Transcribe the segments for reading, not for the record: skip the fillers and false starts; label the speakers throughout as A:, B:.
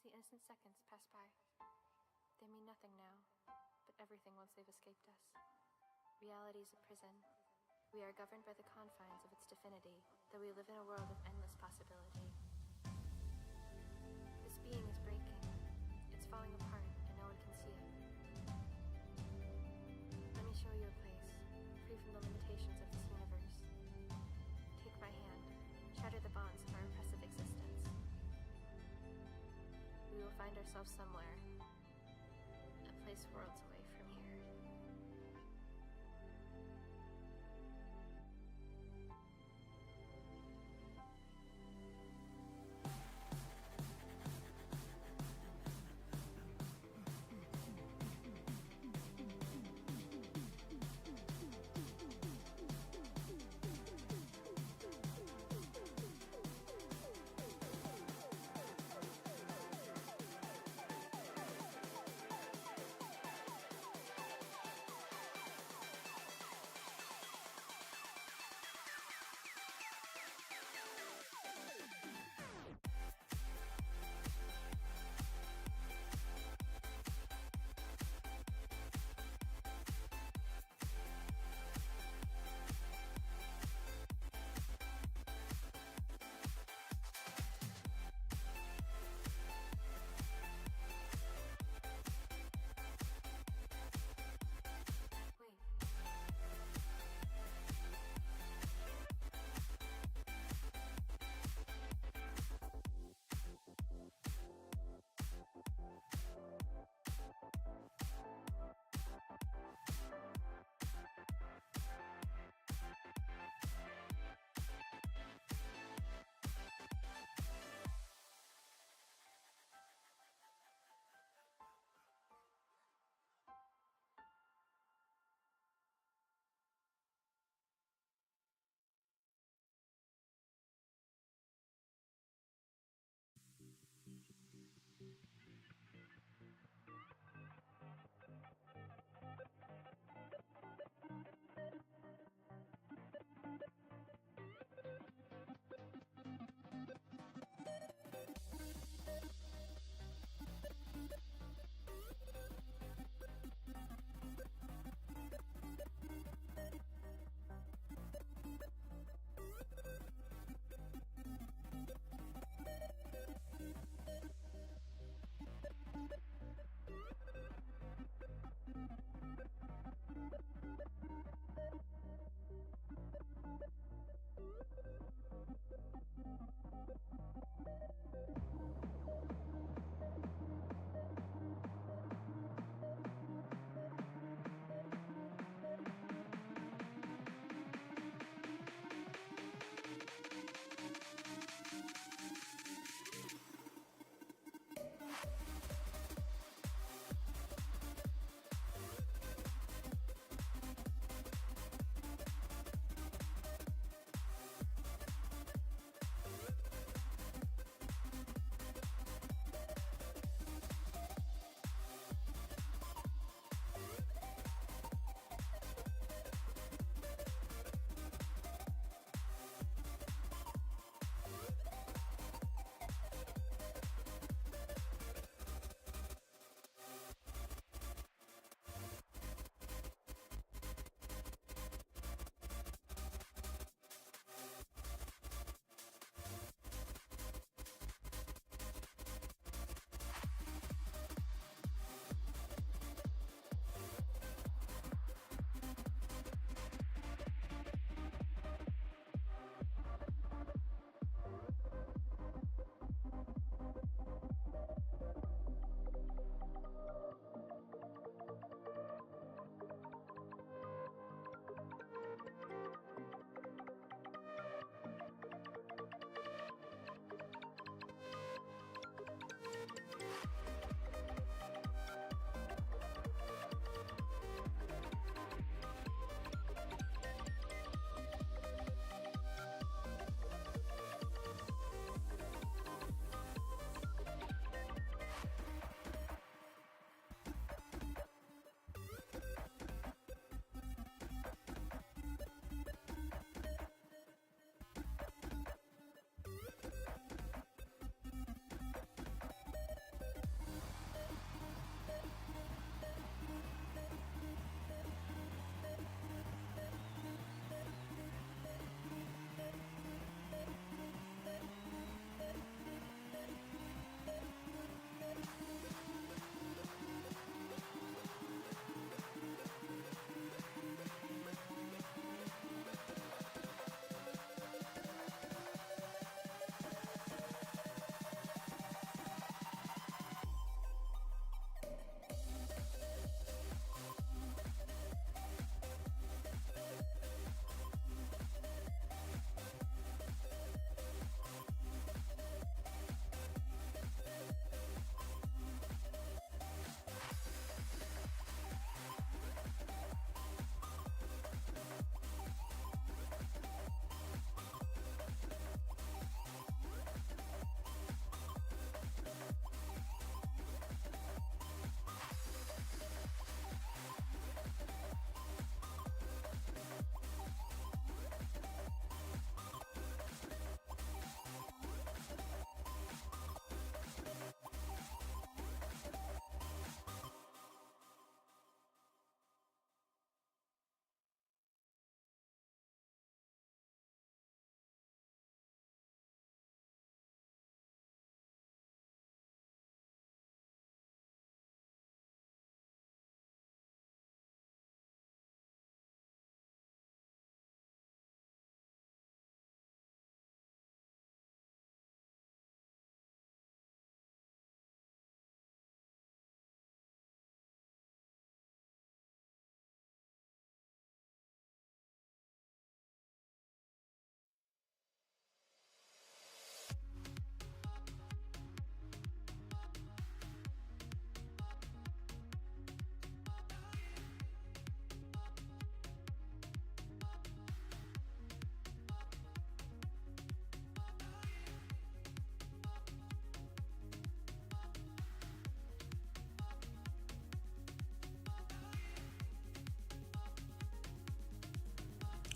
A: the innocent seconds pass by. They mean nothing now, but everything once they've escaped us. Reality is a prison. We are governed by the confines of its definity, though we live in a world of endless possibility. This being is breaking. It's falling apart, and no one can see it. Let me show you a place, free from the limitations of this universe. Take my hand, shatter the bonds of our oppressive existence. We will find ourselves somewhere, a place worlds away from here.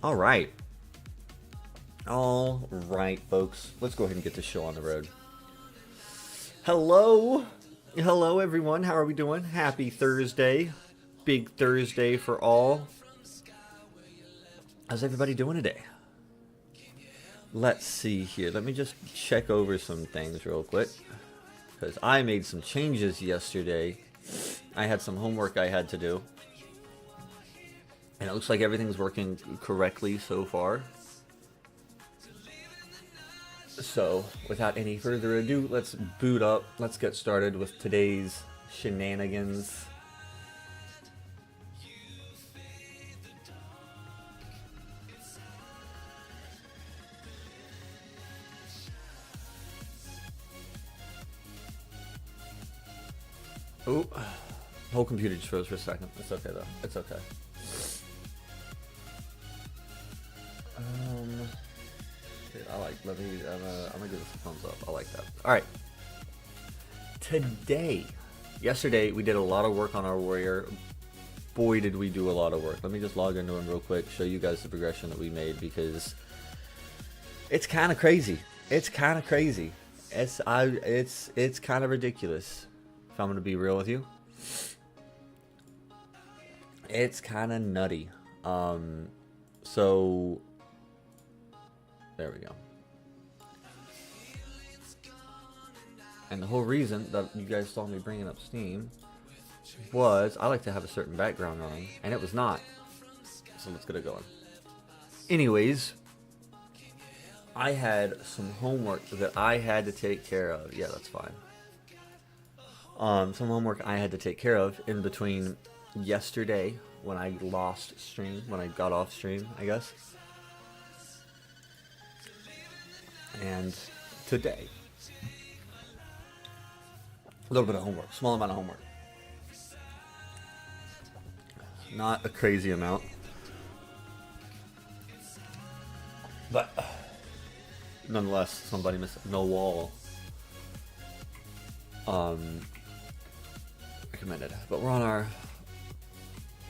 B: All right. All right, folks. Let's go ahead and get this show on the road. Hello. Hello, everyone. How are we doing? Happy Thursday. Big Thursday for all. How's everybody doing today? Let's see here. Let me just check over some things real quick. Because I made some changes yesterday. I had some homework I had to do. And it looks like everything's working correctly so far. So, without any further ado, let's boot up. Let's get started with today's shenanigans. Oh, the whole computer just froze for a second. It's okay though. It's okay. Dude, I'm gonna give this a thumbs up. I like that. All right. Yesterday we did a lot of work on our warrior. Boy, did we do a lot of work. Let me just log into him real quick, show you guys the progression that we made because it's kind of crazy. It's kind of crazy. It's kind of ridiculous. If I'm gonna be real with you, it's kind of nutty. So there we go. And the whole reason that you guys saw me bringing up Steam was I like to have a certain background on, and it was not. So let's get it going. Anyways, I had some homework that I had to take care of. Yeah, that's fine. Some homework I had to take care of in between yesterday when I lost stream, when I got off stream, I guess, and today. A little bit of homework, small amount of homework. Not a crazy amount. But nonetheless, somebody missed no wall. Recommended. But we're on our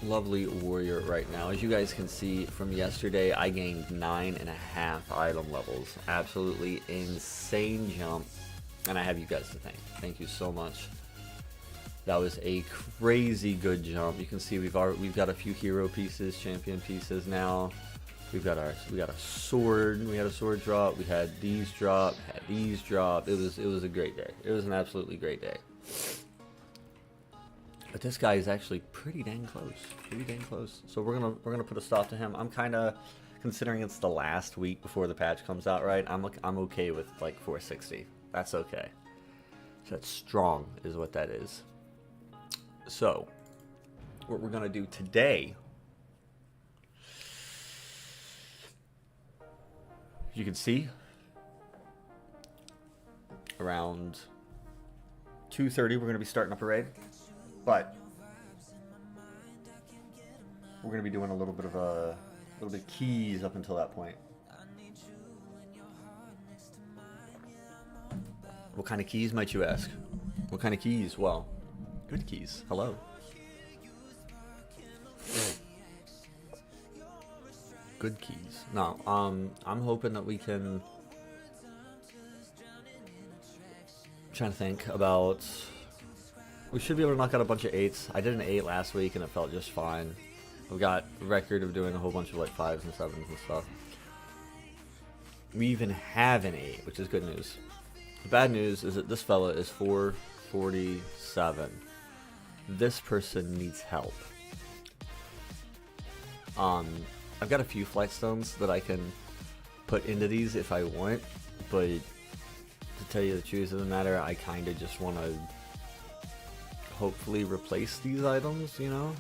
B: lovely warrior right now. As you guys can see from yesterday, I gained 9.5 item levels. Absolutely insane jump. And I have you guys to thank. Thank you so much. That was a crazy good jump. You can see we've got a few hero pieces, champion pieces now. We got a sword. We had a sword drop. We had these drop. Had these drop. It was a great day. It was an absolutely great day. But this guy is actually pretty dang close. Pretty dang close. So we're gonna put a stop to him. I'm kind of considering it's the last week before the patch comes out, right? I'm okay with like 460. That's okay. So that's strong, is what that is. So what we're gonna do today, you can see around 2:30 we're gonna be starting a parade, but we're gonna be doing a little bit of keys up until that point. What kind of keys, might you ask? What kind of keys? Well, good keys. Hello. Good keys. No, I'm hoping that we can. I'm trying to think about. We should be able to knock out a bunch of 8s. I did an 8 last week and it felt just fine. We've got a record of doing a whole bunch of like 5s and 7s and stuff. We even have an 8, which is good news. The bad news is that this fella is 447. This person needs help. I've got a few flight stones that I can put into these if I want, but to tell you the truth of the matter, I kind of just want to hopefully replace these items, you know?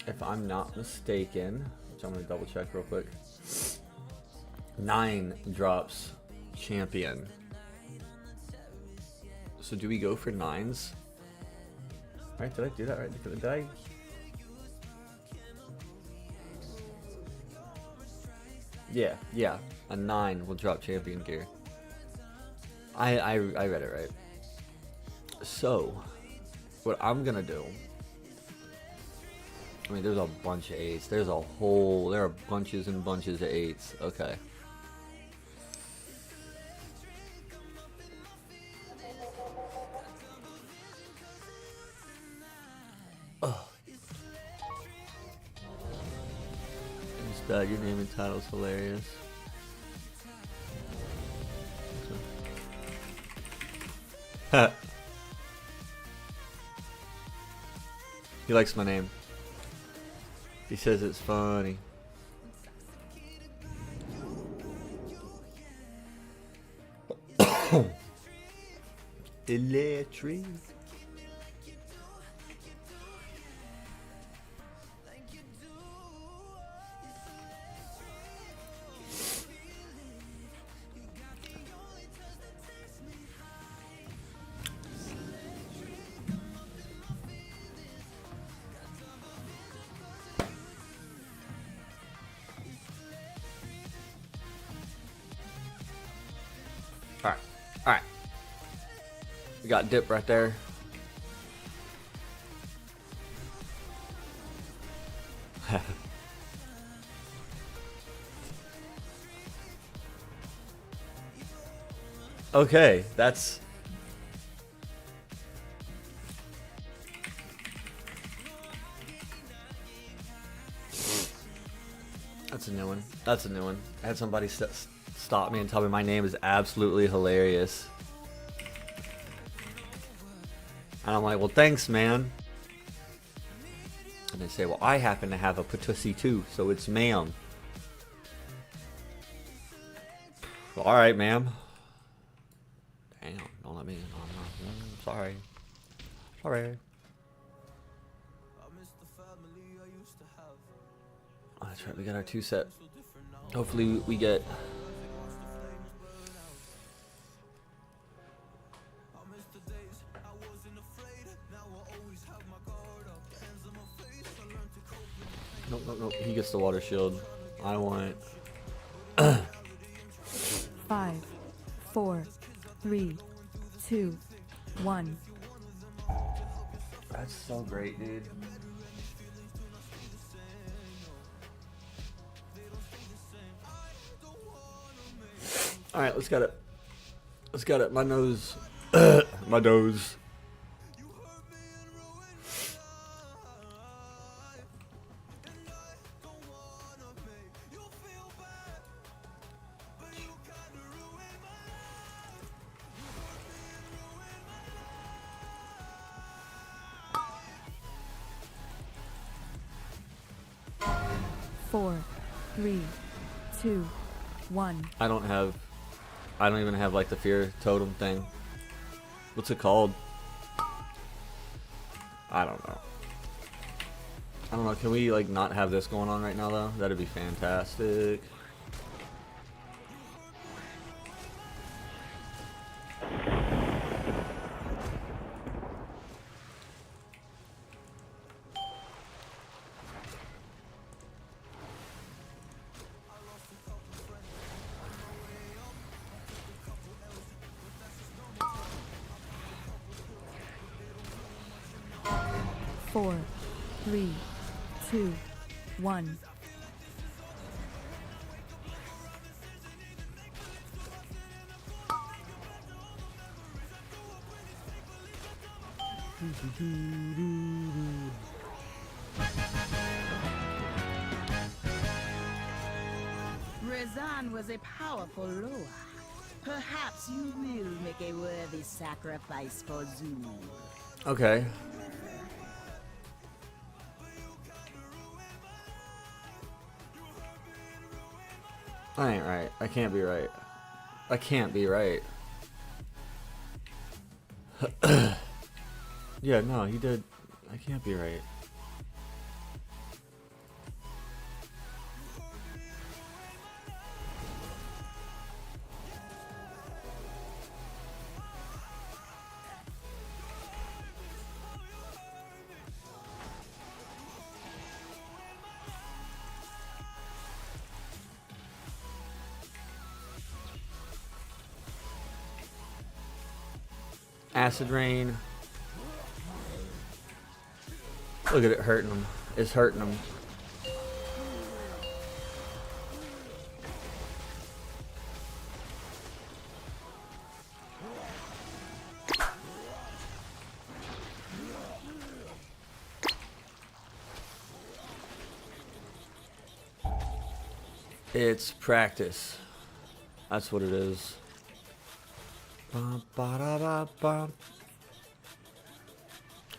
B: If I'm not mistaken, which I'm going to double check real quick, 9 drops champion. So do we go for 9s? Right, did I do that right? Did I? Yeah, a 9 will drop champion gear. I read it right. So, what I'm gonna do I mean, there's a bunch of 8s. There are bunches and bunches of 8s. Okay. Oh. It's bad, your name and title's hilarious. He likes my name. He says it's funny. Electric. Alright. We got dip right there. Okay, that's... That's a new one. That's a new one. I had somebody stop me and tell me my name is absolutely hilarious. And I'm like, well, thanks, man. And they say, well, I happen to have a patussi too, so it's ma'am. All right, ma'am. Damn, don't let me. No, I'm sorry. Sorry. Oh, that's right. We got our 2 set. Hopefully, we get. Nope. He gets the water shield. I want.
C: 5, 4, 3, 2, 1.
B: That's so great, dude. All right, let's get it. Let's get it. My nose. My nose.
C: Four, 3, 2, 1.
B: I don't even have like the fear totem thing. What's it called? I don't know. Can we like not have this going on right now though? That'd be fantastic.
C: Four, 3, 2, 1.
D: Rezan was a powerful Loa. Perhaps you will make a worthy sacrifice for Zul.
B: Okay. I ain't right. I can't be right. I can't be right. Yeah, no, he did. I can't be right. Acid rain. Look at it hurting him. is hurting them. It's practice. That's what it is. Bum, ba-da-ba, bum.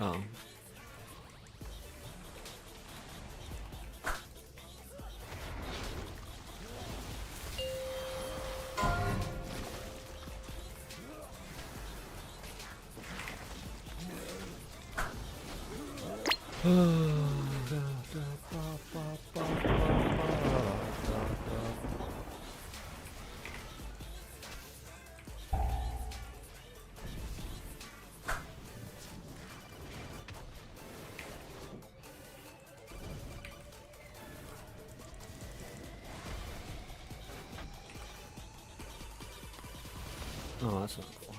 B: Oh. Oh, that's not cool.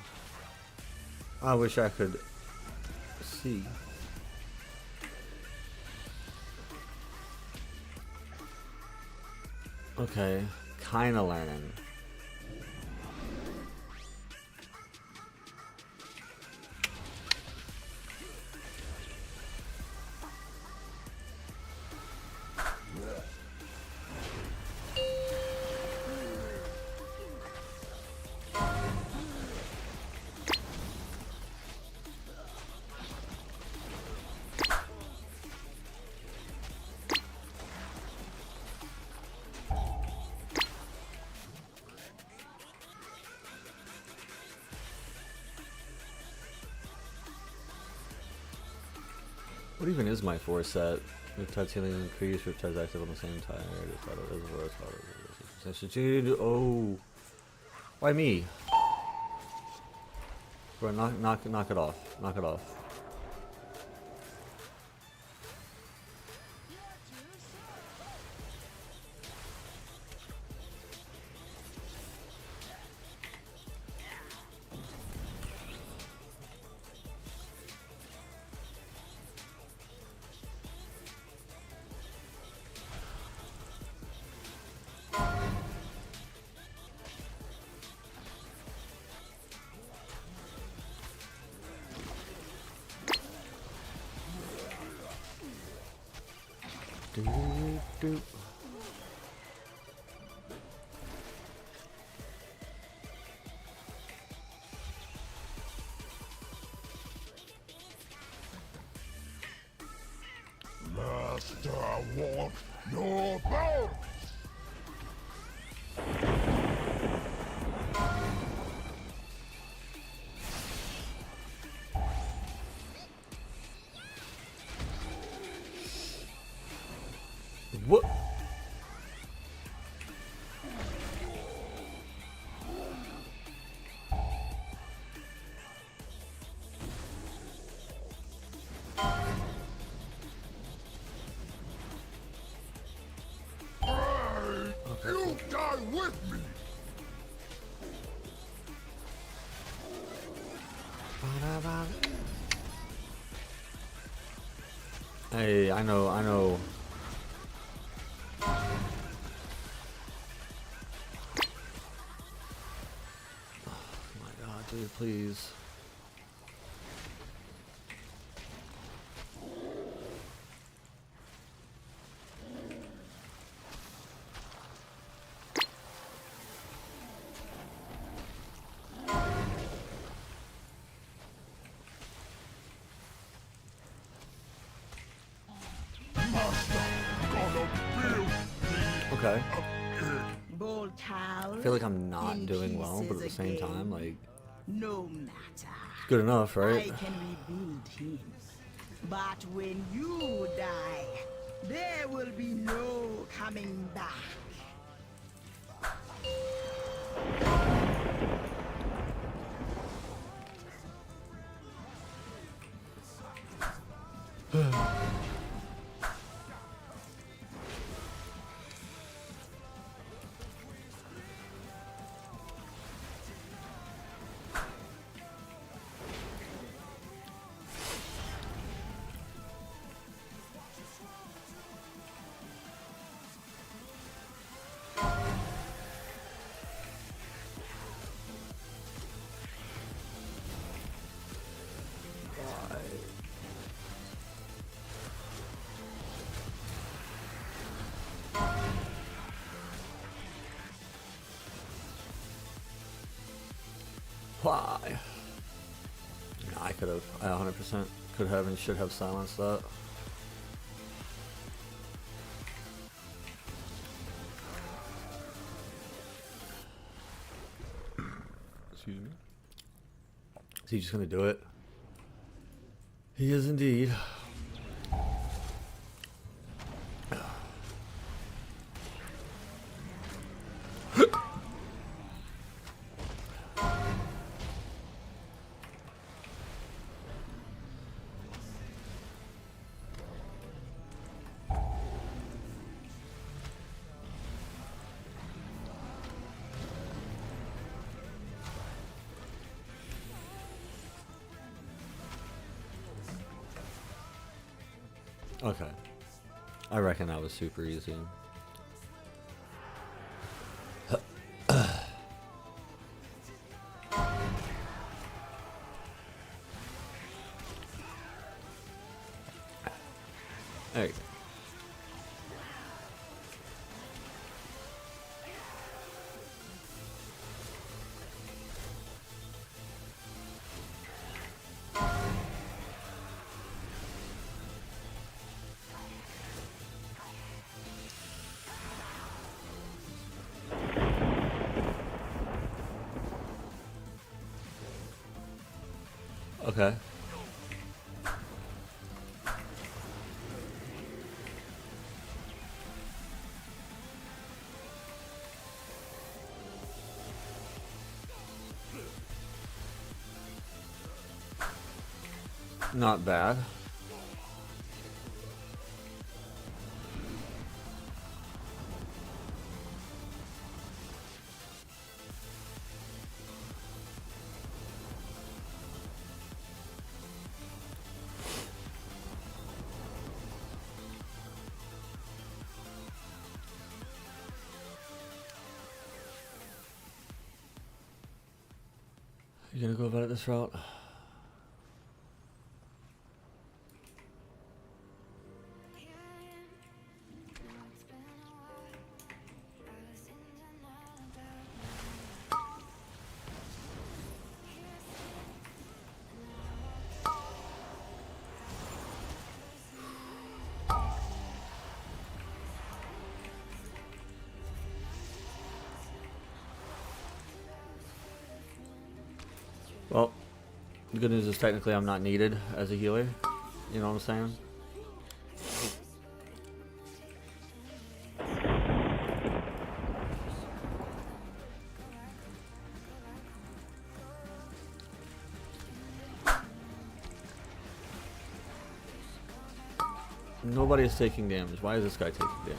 B: I wish I could see. Okay, kinda learning. What even is my 4 set? Riptide's healing increase, Riptide's active on the same time. Oh. Why me? Bro, knock it off. Knock it off. Do.
E: Master wants your bones!
B: What?
E: You die with me!
B: Hey, I know. Oh my god, dude, please. Okay. I feel like I'm not doing well, but at the same time, like,
D: no matter.
B: good enough, right?
D: I can rebuild him. But when you die, there will be no coming back.
B: Why? No, I could have. I 100% could have and should have silenced that. Excuse me. Is he just gonna do it? He is indeed. Okay. I reckon that was super easy. There you go. Okay. Not bad. You gonna go about it this route? Well, the good news is technically I'm not needed as a healer. You know what I'm saying? Nobody is taking damage. Why is this guy taking damage?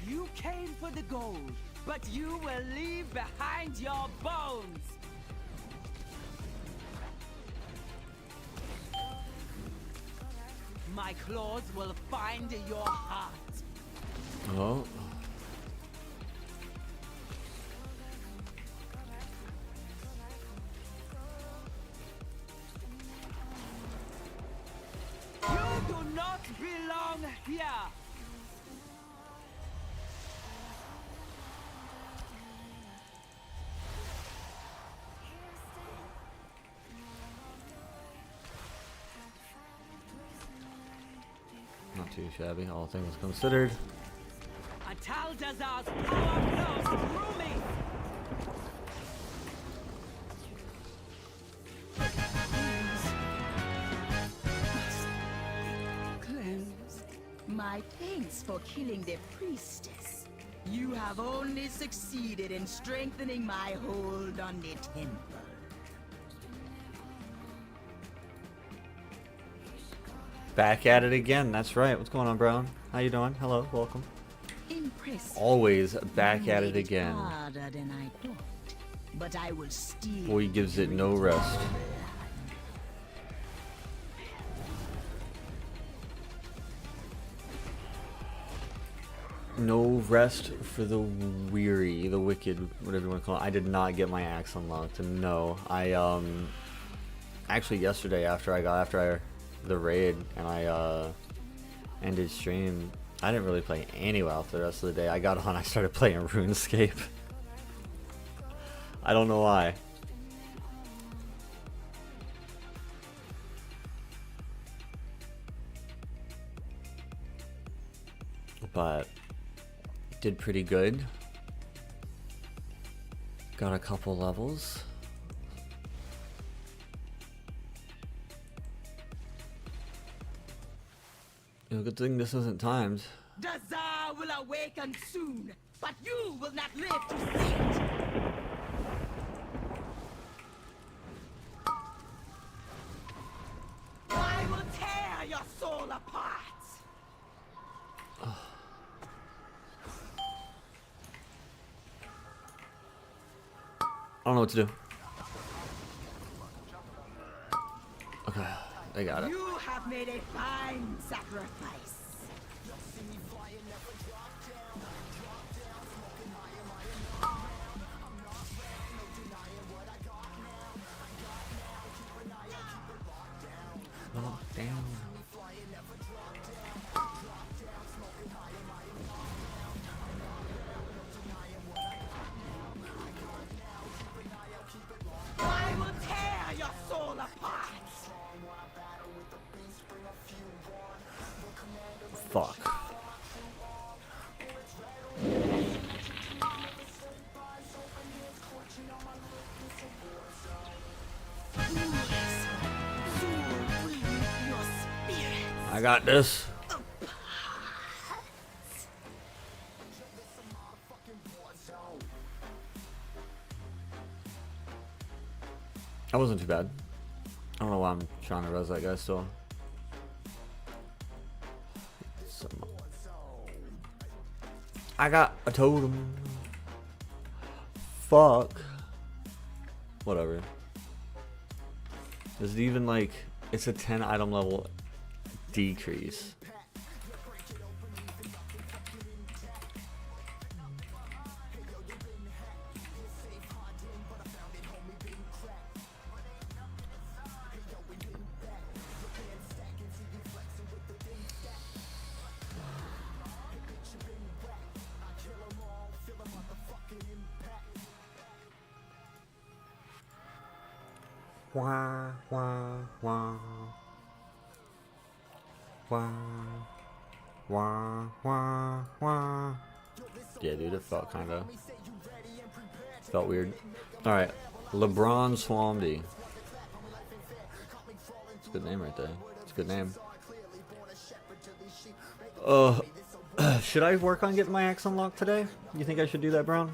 D: You came for the gold, but you will leave behind your bones. My claws will find your heart.
B: Oh.
D: You do not belong here.
B: Not too shabby, all things considered.
D: Ataldazar's power flows through me. Cleanse. My thanks for killing the priestess. You have only succeeded in strengthening my hold on the temple.
B: Back at it again. That's right. What's going on, Brown? How you doing? Hello, welcome.
D: Impressive.
B: Always back
D: You
B: at
D: made
B: it again.
D: Harder than I thought, but I will steal.
B: Boy gives it no rest. No rest for the weary, the wicked, whatever you want to call it. I did not get my axe unlocked. No, actually yesterday after the raid and I ended stream, I didn't really play any WoW for the rest of the day. I got on, I started playing RuneScape. I don't know why. But did pretty good. Got a couple levels. You know, good thing this isn't timed.
D: The Tsar will awaken soon, but you will not live to see it. I will tear your soul apart.
B: I don't know what to do. Okay, they got it.
D: You have made a fine sacrifice.
B: Oh, damn.
D: I will tear your soul apart.
B: Fuck. I got this. That wasn't too bad. I don't know why I'm trying to res that guy still. I got a totem. Fuck. Whatever. Is it even like, it's a 10 item level decrease. Wah, wah, wah. Wah, wah, wah, wah. Yeah, dude, it felt weird. Alright, LeBron Swamdy. It's a good name right there. It's a good name. Should I work on getting my axe unlocked today? You think I should do that, Brown?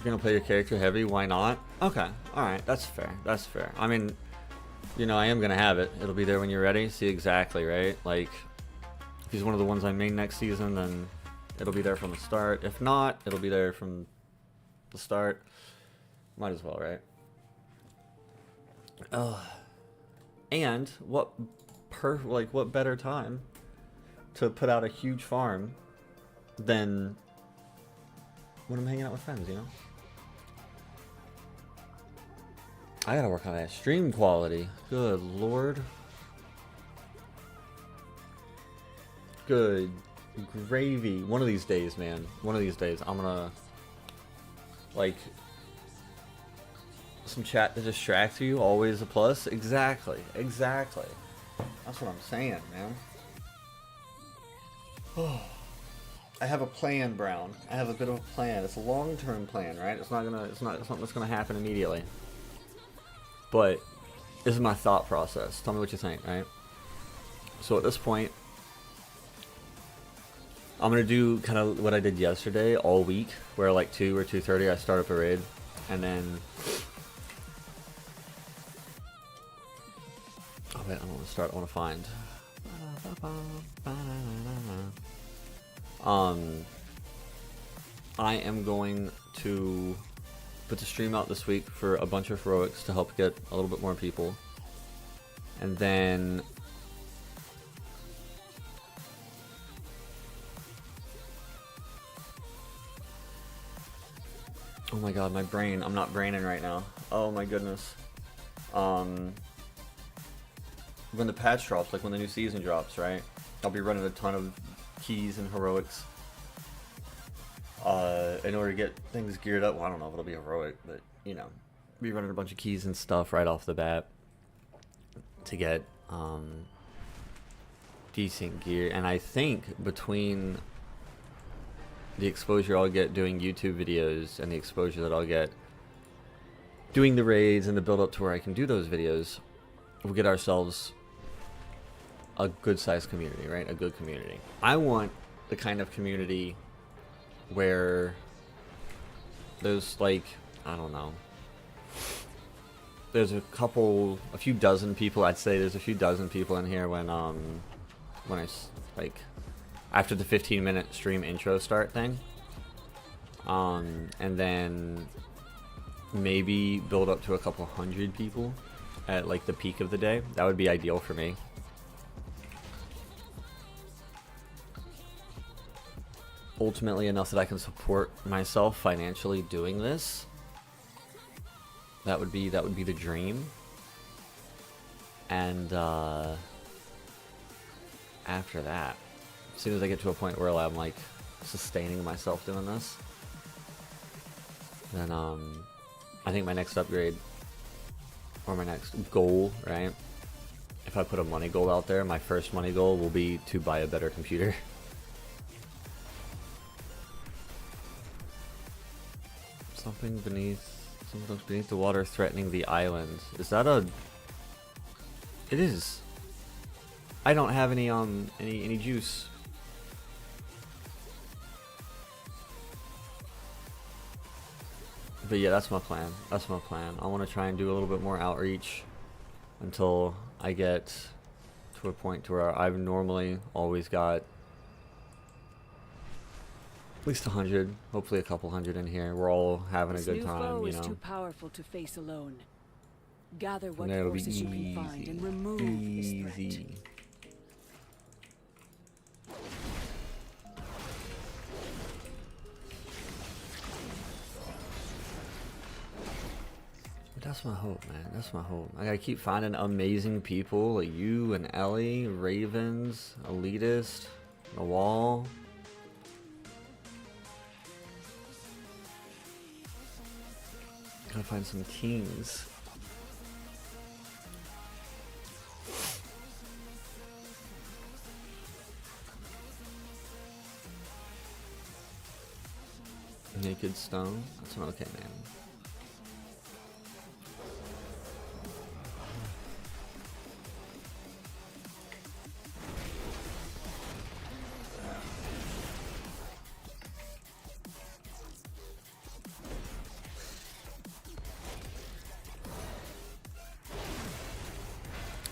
B: You're gonna play your character heavy, why not? Okay, alright, that's fair, that's fair. I mean, you know, I am gonna have it. It'll be there when you're ready. See, exactly, right? Like, if he's one of the ones I main next season, then it'll be there from the start. If not, it'll be there from the start. Might as well, right? And what better time to put out a huge farm than when I'm hanging out with friends, you know? I gotta work on that stream quality. Good lord. Good gravy. One of these days, man. One of these days, I'm gonna, like, some chat that distracts you, always a plus. Exactly. Exactly. That's what I'm saying, man. I have a plan, Brown. I have a bit of a plan. It's a long-term plan, right? It's not something that's gonna happen immediately. But this is my thought process. Tell me what you think, right? So at this point, I'm gonna do kind of what I did yesterday all week, where like 2 or 2:30 I start up a raid, and then oh wait, I don't want to start. I want to find. I am going to put the stream out this week for a bunch of heroics to help get a little bit more people. And then oh my god, my brain. I'm not braining right now. Oh my goodness. When the patch drops, like when the new season drops, right? I'll be running a ton of keys and heroics. In order to get things geared up. Well, I don't know if it'll be heroic, but you know, be running a bunch of keys and stuff right off the bat to get decent gear. And I think between the exposure I'll get doing YouTube videos and the exposure that I'll get doing the raids and the build up to where I can do those videos, we'll get ourselves a good sized community, right? A good community. I want the kind of community where there's like, I don't know, there's a few dozen people. I'd say there's a few dozen people in here when I like after the 15-minute stream intro start thing, and then maybe build up to a couple hundred people at like the peak of the day. That would be ideal for me. Ultimately enough that I can support myself financially doing this. That would be the dream. And after that, as soon as I get to a point where I'm like sustaining myself doing this, then I think my next upgrade or my next goal, right? If I put a money goal out there, my first money goal will be to buy a better computer. Something beneath the water threatening the island. Is that a... It is. I don't have any juice. But yeah, that's my plan. That's my plan. I want to try and do a little bit more outreach until I get to a point to where I've normally always got at least 100, hopefully a couple hundred in here. We're all having a good time, you know.
F: Is too powerful to face alone. Gather what
B: That'll be
F: forces you can find and remove this threat.
B: easy. But that's my hope, man. That's my hope. I gotta keep finding amazing people like you and Ellie, Ravens, Elitist, Nawal. Gotta find some kings. Naked stone. That's an okay name.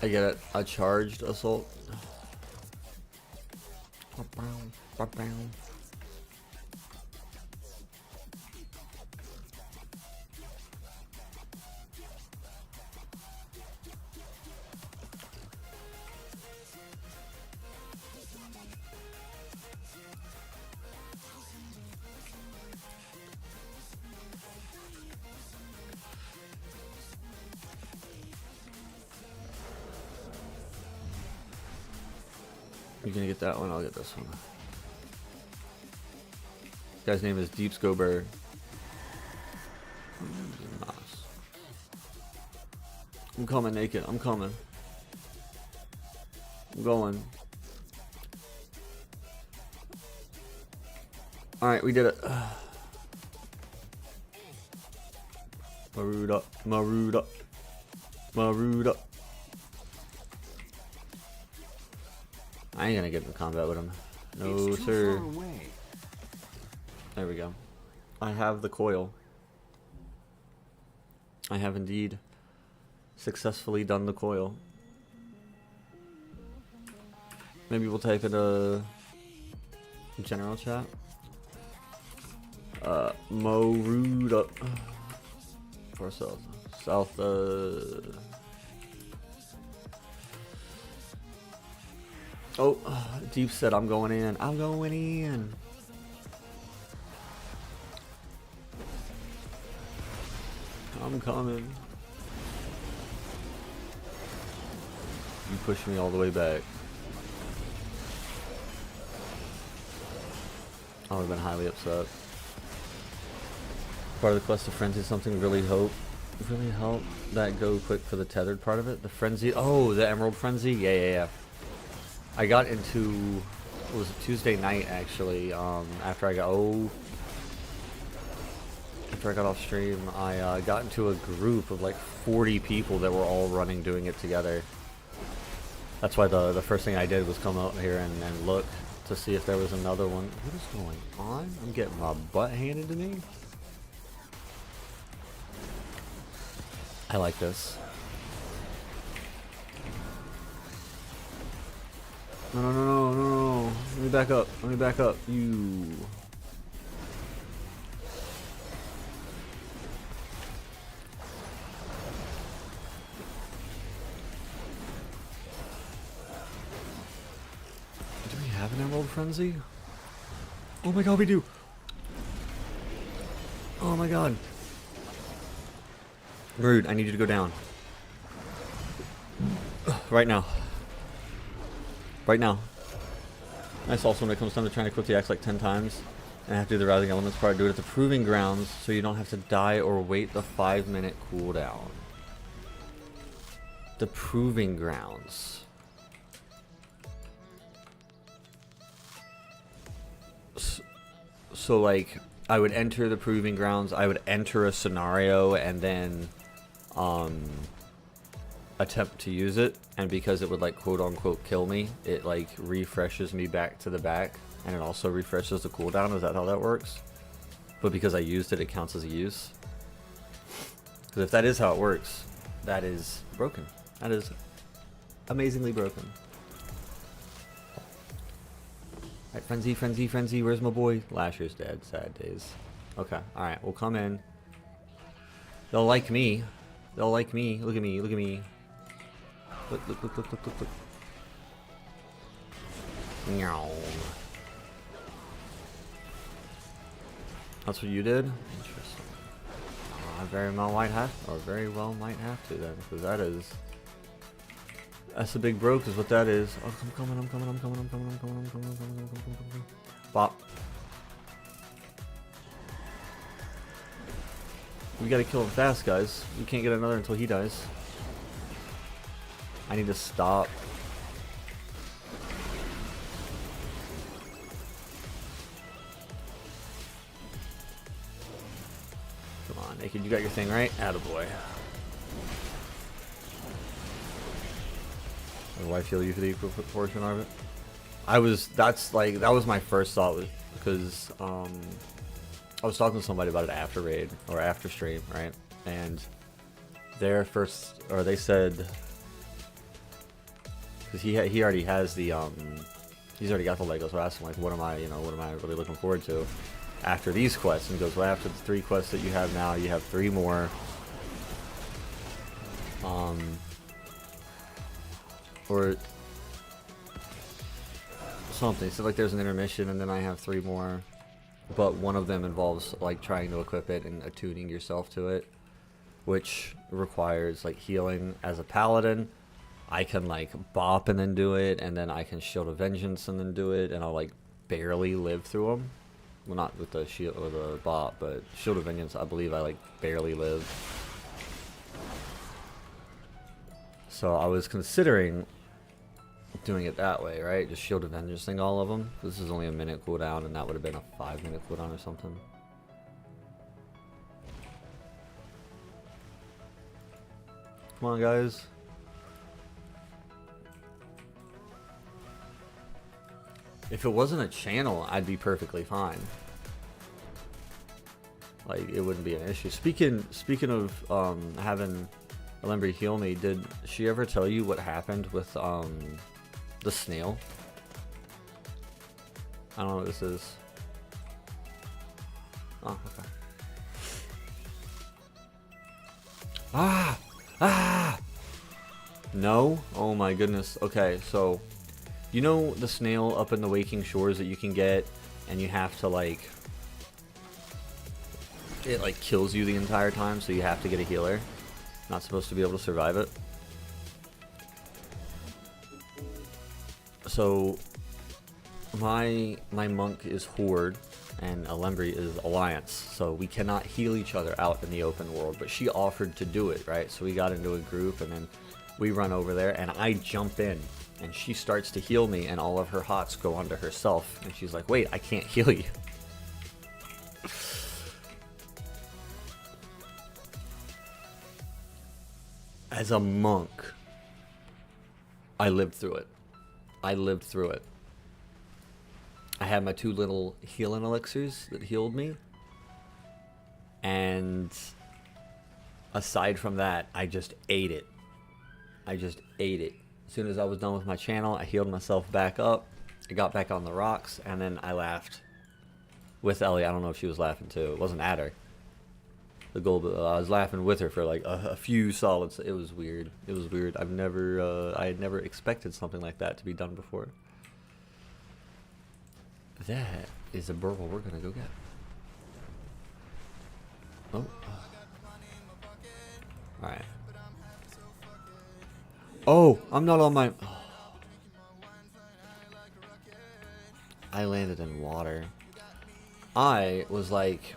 B: I get it. A charged assault. You're gonna get that one, I'll get this one. This guy's name is Deep Scober. Nice. I'm coming naked, I'm coming. I'm going. Alright, we did it. Maruda, Maruda, Maruda. I ain't gonna get into combat with him. No, sir. There we go. I have the coil. I have indeed successfully done the coil. Maybe we'll type it a general chat. Moruda. far south? South, Oh, Deep said I'm going in. I'm going in. I'm coming. You pushed me all the way back. I would have been highly upset. Part of the quest of frenzy, something really help that go quick for the tethered part of it. The frenzy. Oh, the emerald frenzy. Yeah. I got into, it was a Tuesday night actually. After I got off stream, I got into a group of like 40 people that were all running, doing it together. That's why the first thing I did was come out here and look to see if there was another one. What is going on? I'm getting my butt handed to me. I like this. No. Let me back up. You. Do we have an emerald frenzy? Oh my god, we do. Oh my god. Rude, I need you to go down. Right now. Nice also when it comes time to trying to equip the axe like 10 times. And I have to do the rousing elements part. Do it at the proving grounds so you don't have to die or wait the 5-minute cooldown. The proving grounds. So like, I would enter the proving grounds, I would enter a scenario and then attempt to use it, and because it would like quote unquote kill me, it like refreshes me back to the back, and it also refreshes the cooldown. Is that how that works? But because I used it, it counts as a use. Because if that is how it works, that is broken. That is amazingly broken. Alright, frenzy, where's my boy? Lasher's dead, sad days. Okay, alright, we'll come in. They'll like me. Look at me. Look. Meow. That's what you did? Interesting. I very well might have to then, because that's a big broke is what that is. Oh, I'm coming. Bop. We gotta kill him fast, guys. We can't get another until he dies. I need to stop. Come on, Naked, you got your thing right? Attaboy. Do I feel you for the equal portion of it? that was my first thought, because I was talking to somebody about it after raid or after stream, right? And they said, because he already has the he's already got the Lego, so I asked him like, what am I really looking forward to after these quests? And he goes, well, after the 3 quests that you have now, you have 3 more. Or something. So like there's an intermission, and then I have 3 more. But one of them involves like trying to equip it and attuning yourself to it, which requires like healing. As a paladin, I can like bop and then do it, and then I can Shield of Vengeance and then do it, and I'll like barely live through them. Well, not with the shield or the bop, but Shield of Vengeance, I believe I like barely live. So I was considering doing it that way, right? Just Shield of Vengeance thing all of them. This is only a minute cooldown, and that would have been a 5-minute cooldown or something. Come on, guys. If it wasn't a channel, I'd be perfectly fine. Like, it wouldn't be an issue. Speaking of having Alembri heal me, did she ever tell you what happened with the snail? I don't know what this is. Oh, okay. Ah! Ah! No? Oh my goodness. Okay, so you know the snail up in the Waking Shores that you can get and you have to like it like kills you the entire time, so you have to get a healer. Not supposed to be able to survive it. So my monk is Horde and Alembri is Alliance, so we cannot heal each other out in the open world, but she offered to do it, right? So we got into a group and then we run over there and I jump in and she starts to heal me and all of her hots go onto herself and she's like, wait, I can't heal you. As a monk, I lived through it. I lived through it. I had my 2 little healing elixirs that healed me. And aside from that, I just ate it. I just ate it. As soon as I was done with my channel, I healed myself back up. I got back on the rocks, and then I laughed with Ellie. I don't know if she was laughing too. It wasn't at her. The goal, I was laughing with her for like a few solids. It was weird. It was weird. I had never expected something like that to be done before. That is a burble we're gonna go get. Oh. Alright. Oh, I'm not on my... Oh. I landed in water. I was like...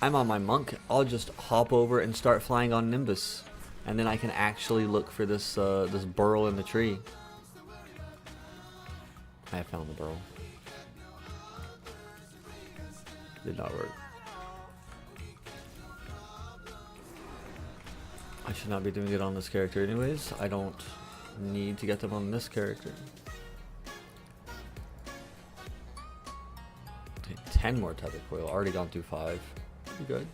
B: I'm on my monk. I'll just hop over and start flying on Nimbus. And then I can actually look for this this burl in the tree. I found the burl. Did not work. I should not be doing it on this character anyways. I don't need to get them on this character. Okay, 10 more tether coil. Already gone through 5. Pretty good.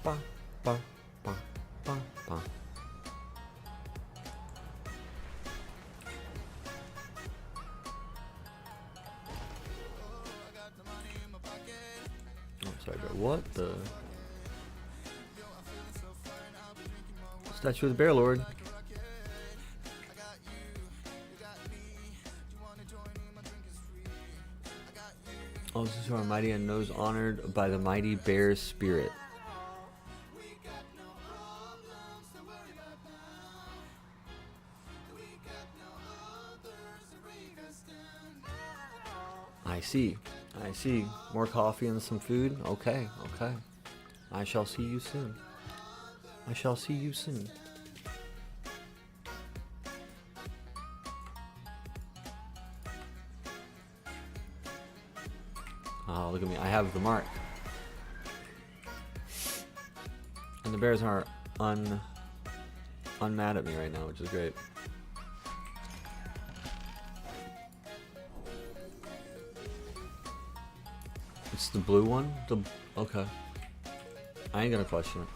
B: Ba, ba, ba, ba, ba. Oh, sorry, bro. What the? Statue of the Bear Lord. Oh, this is our mighty and knows honored by the mighty bear's spirit. I see. I see. More coffee and some food? Okay, okay. I shall see you soon. I shall see you soon. Oh, look at me. I have the mark. And the bears are unmad at me right now, which is great. It's the blue one? Okay. I ain't gonna question it.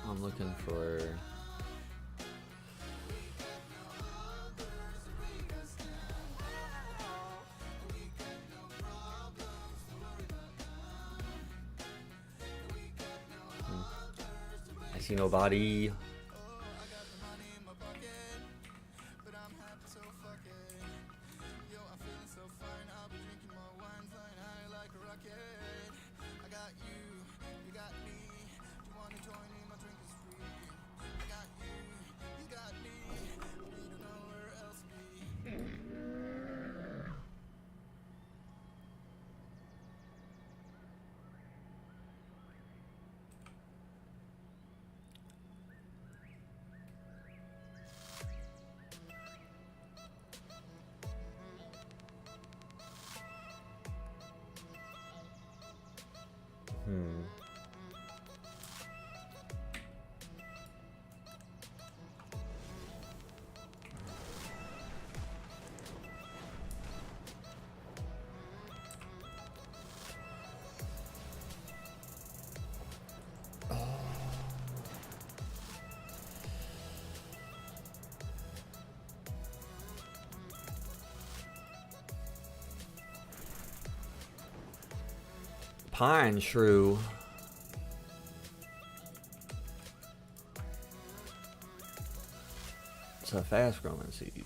B: I'm looking for... I see nobody. Pine Shrew. It's a fast growing seed.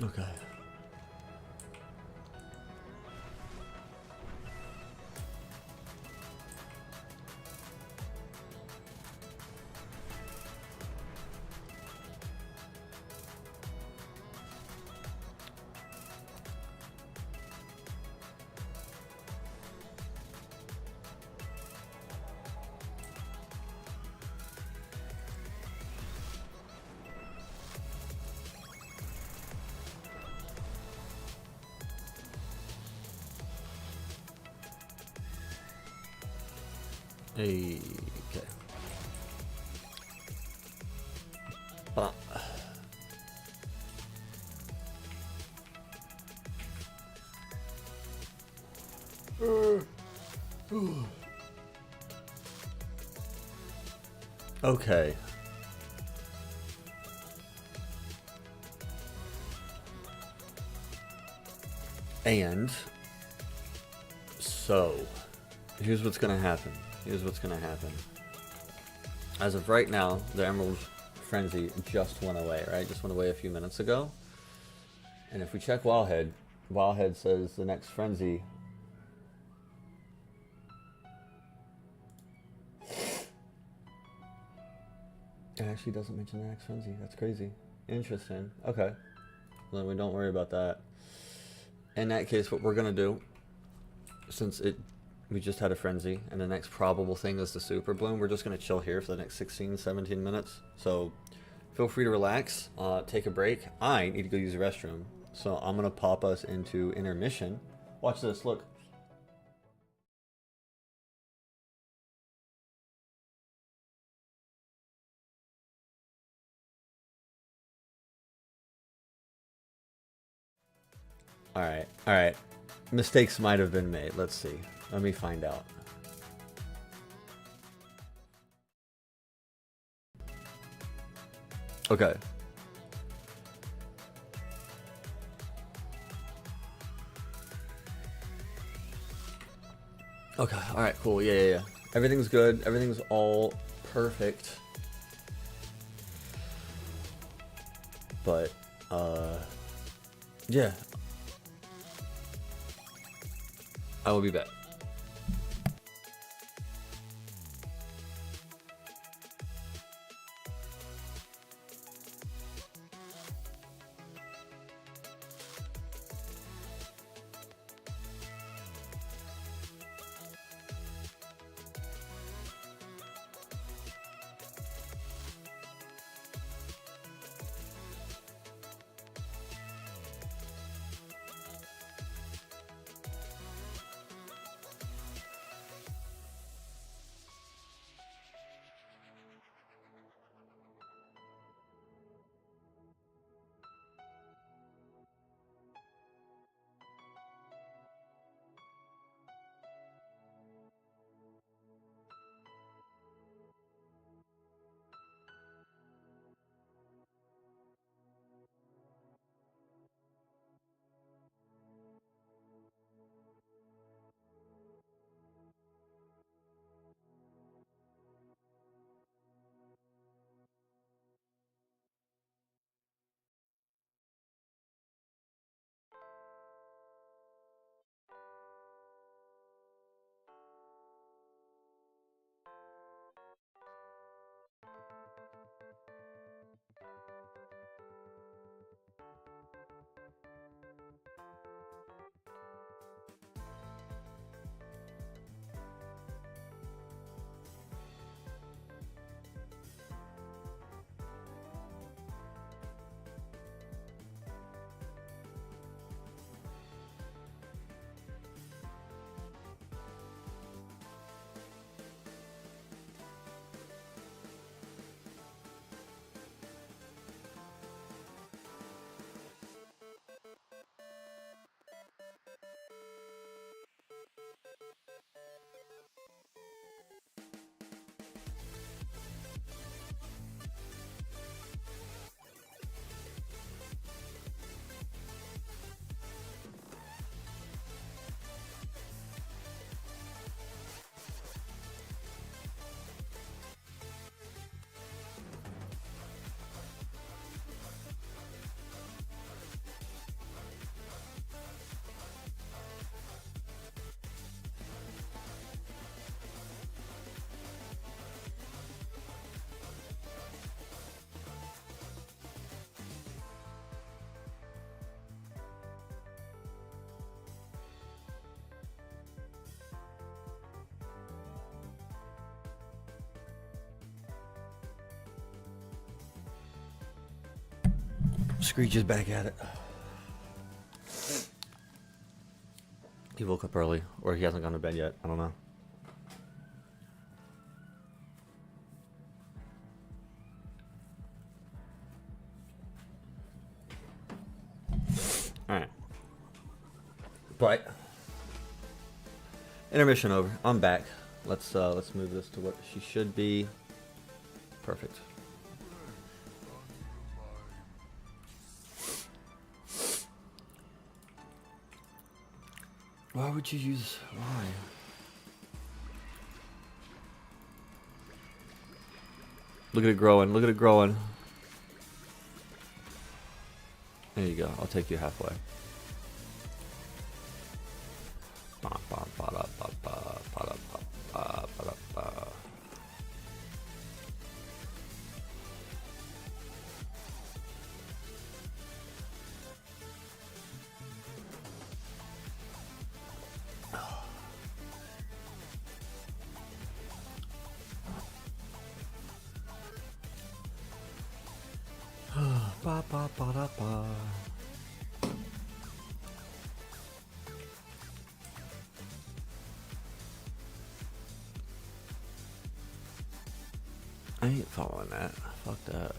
B: Okay. Hey, okay. But okay. And so here's what's gonna happen. Here's what's gonna happen. As of right now, the Emerald Frenzy just went away, right? Just went away a few minutes ago. And if we check Wildhead, Wildhead says the next Frenzy. It actually doesn't mention the next Frenzy. That's crazy. Interesting. Okay. Well, then we don't worry about that. In that case, what we're gonna do, since we just had a Frenzy, and the next probable thing is the Super Bloom, we're just going to chill here for the next 16, 17 minutes. So feel free to relax, take a break. I need to go use the restroom, so I'm going to pop us into intermission. Watch this, look. Alright. Mistakes might have been made. Let's see. Let me find out. Okay. Okay, alright, cool. Yeah. Everything's good. Everything's all perfect. But, yeah. I will be back. Screech is back at it. He woke up early, or he hasn't gone to bed yet. I don't know. All right. But intermission over. I'm back. Let's move this to what she should be. Perfect. Why would you use why? Look at it growing. Look at it growing. There you go. I'll take you halfway. Ba ba ba da ba. I ain't following that. Fuck that.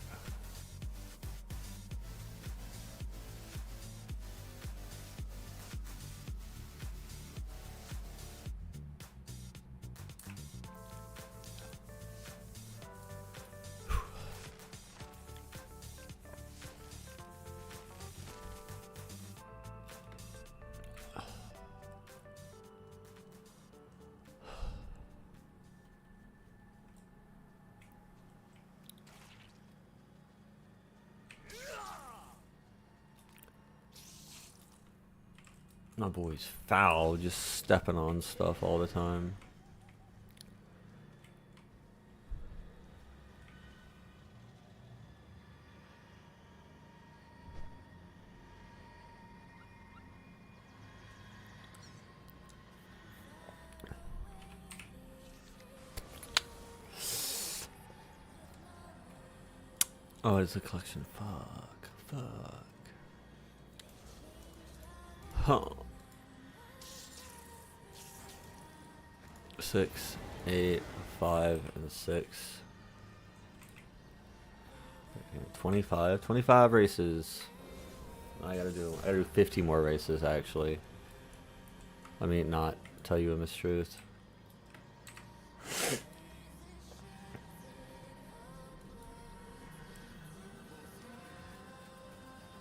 B: My boy's foul, just stepping on stuff all the time. Oh, it's a collection. Fuck. Fuck. Huh. 6, 8, 5, and 6. 25 races. I gotta do 50 more races actually. Let me not tell you a mistruth.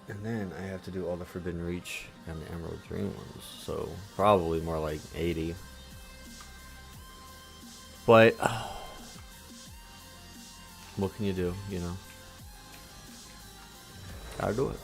B: And then I have to do all the Forbidden Reach and the Emerald Dream ones, so probably more like 80. But what can you do, you know? Gotta do it.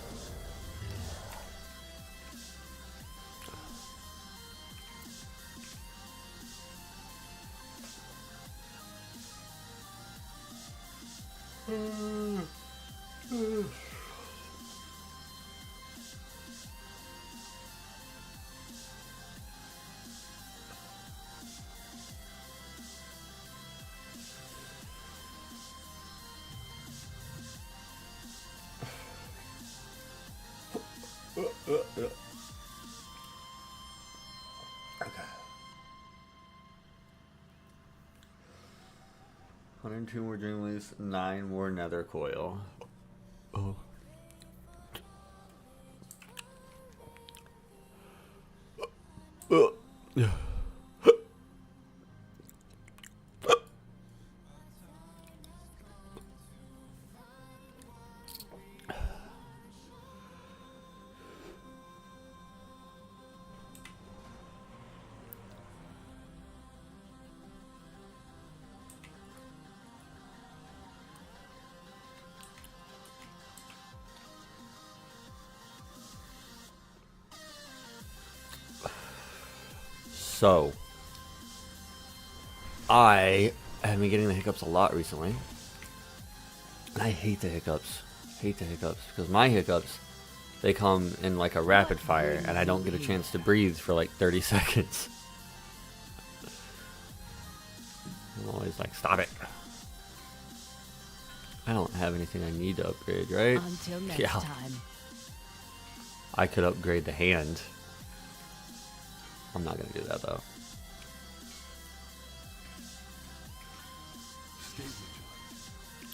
B: Okay. 102 more Dreamleys, 9 more Nether Coil. Oh. Yeah. So, I have been getting the hiccups a lot recently. And I hate the hiccups. Because my hiccups, they come in like a rapid fire and I don't get a chance to breathe for like 30 seconds. I'm always like, stop it. I don't have anything I need to upgrade, right?
F: Until next
B: Yeah.
F: time.
B: I could upgrade the hand. I'm not gonna do that though.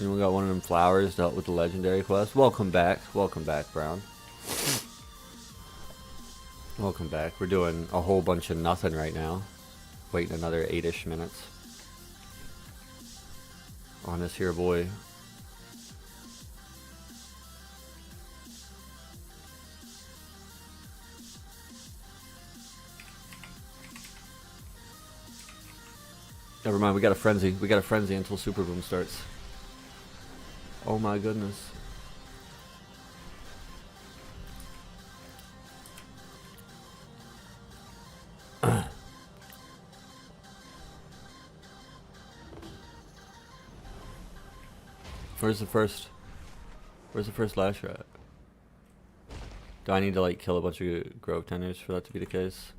B: And we got one of them flowers dealt with the legendary quest. Welcome back, Brown. Welcome back. We're doing a whole bunch of nothing right now. Waiting another 8-ish minutes on this here boy. Never mind, we got a frenzy. We got a frenzy until Super Boom starts. Oh my goodness. Where's the first lasher at? Do I need to like kill a bunch of grove tenders for that to be the case?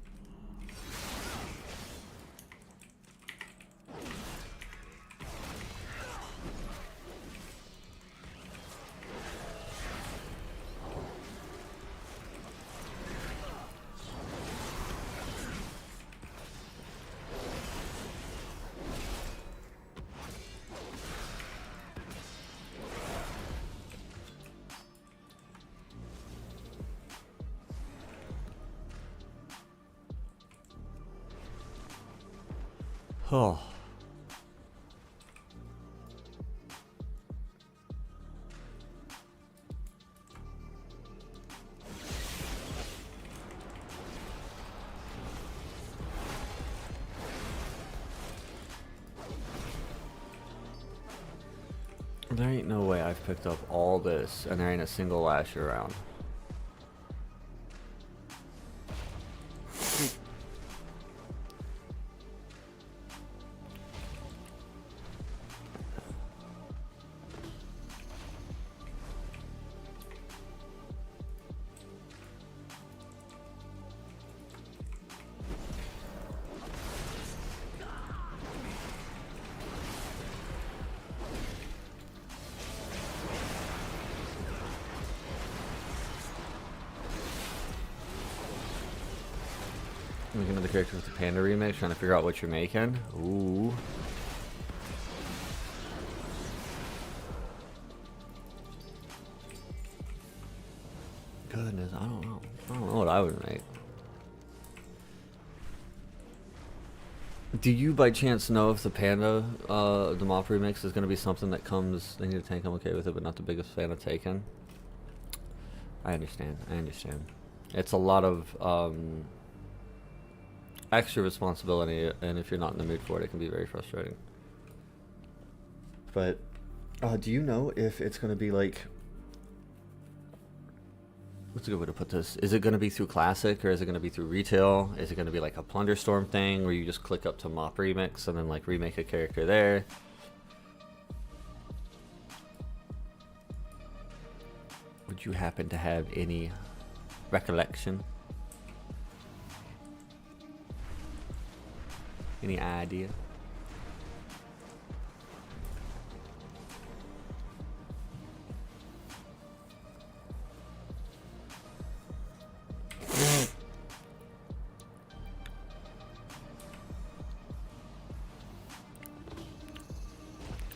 B: Oh. There ain't no way I've picked up all this and there ain't a single lasher around. Making another character with the Panda remix, trying to figure out what you're making. Ooh. Goodness, I don't know. I don't know what I would make. Do you by chance know if the Panda, the Mop remix is going to be something that comes, they need a tank, I'm okay with it, but not the biggest fan of Taken? I understand. It's a lot of, extra responsibility, and if you're not in the mood for it, it can be very frustrating. But do you know if it's going to be like, what's a good way to put this? Is it going to be through Classic, or is it going to be through Retail? Is it going to be like a Plunderstorm thing where you just click up to Mop Remix and then like remake a character there? Would you happen to have any recollection? Any idea?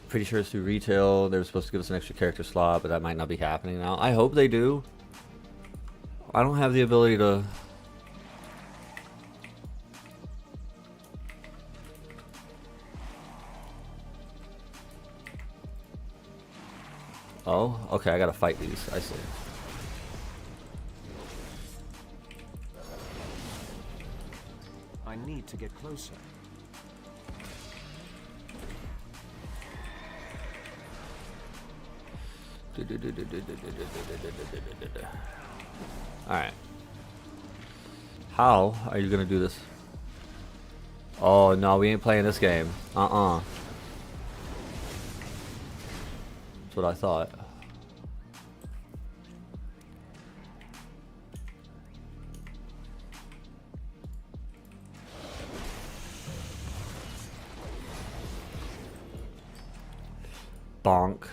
B: Pretty sure it's through Retail. They were supposed to give us an extra character slot, but that might not be happening now. I hope they do. I don't have the ability to... Oh, okay, I gotta fight these. I see.
G: I need to get closer.
B: Alright. How are you gonna do this? Oh, no, we ain't playing this game. That's what I thought. Bonk.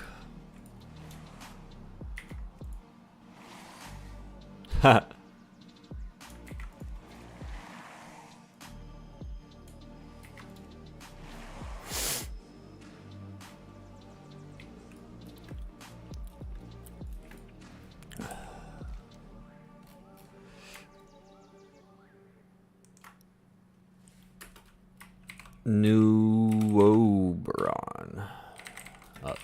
B: New Oberon. Up.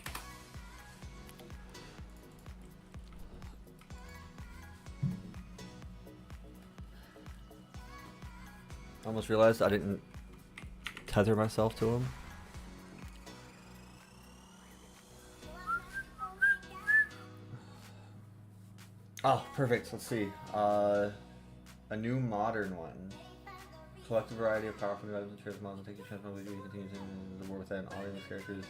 B: I almost realized I didn't tether myself to him. Oh, perfect. Let's see. A new modern one. Select a variety of powerful new items and transmons and take your transmon with you. Continues in the war within. All of these characters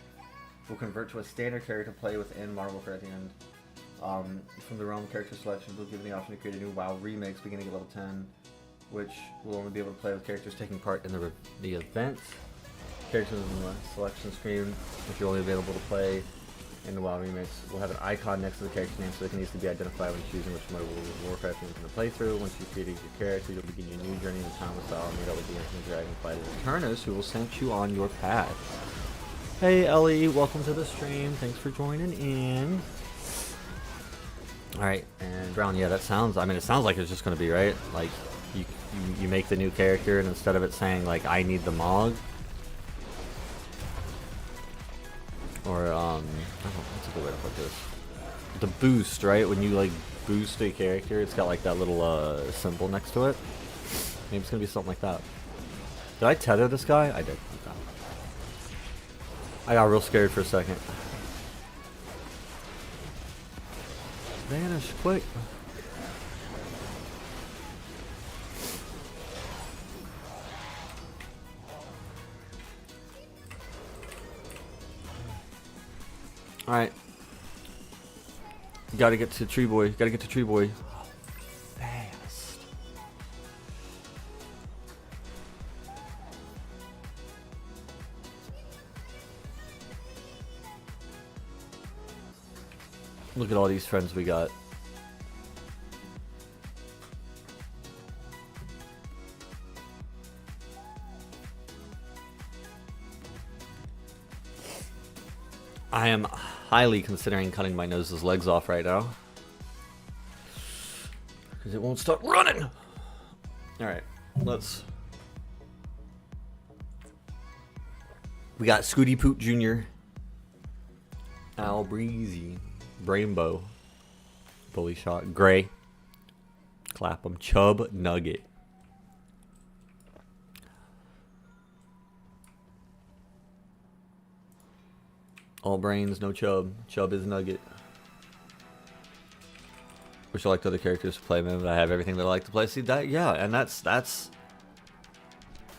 B: will convert to a standard character to play within Marvel for at the end. From the realm character selection, we'll give the option to create a new WoW remix beginning at level 10, which will only be able to play with characters taking part in the event. Characters in the selection screen, which are only available to play in the WoW remix, will have an icon next to the character name so they can easily be identified when choosing which mode of Warcraft you're going to play through. Once you've created your character, you'll begin your new journey in time with Style, meet up with the Ancient Dragon Fighter Returners, who will send you on your path. Hey Ellie, welcome to the stream. Thanks for joining in. Alright, and Brown, yeah, that sounds, I mean, it sounds like it's just going to be, right? Like, you make the new character, and instead of it saying, like, I need the Mog, or, I don't know, what's a good way to put this? The boost, right? When you, like, boost a character, it's got, like, that little, symbol next to it. Maybe it's going to be something like that. Did I tether this guy? I did. Okay. I got real scared for a second. Vanish, quick. Alright. Gotta get to Tree Boy. Gotta get to Tree Boy. Fast. Look at all these friends we got. I am highly considering cutting my nose's legs off right now, because it won't stop running. Alright, let's... We got Scooty Poot Jr., Al Breezy, Brainbow, Bully Shot, Gray, Clapham, Chub Nugget. All brains, no Chub. Chub is Nugget. Wish I liked other characters to play, man, but I have everything that I like to play. See that? Yeah, and that's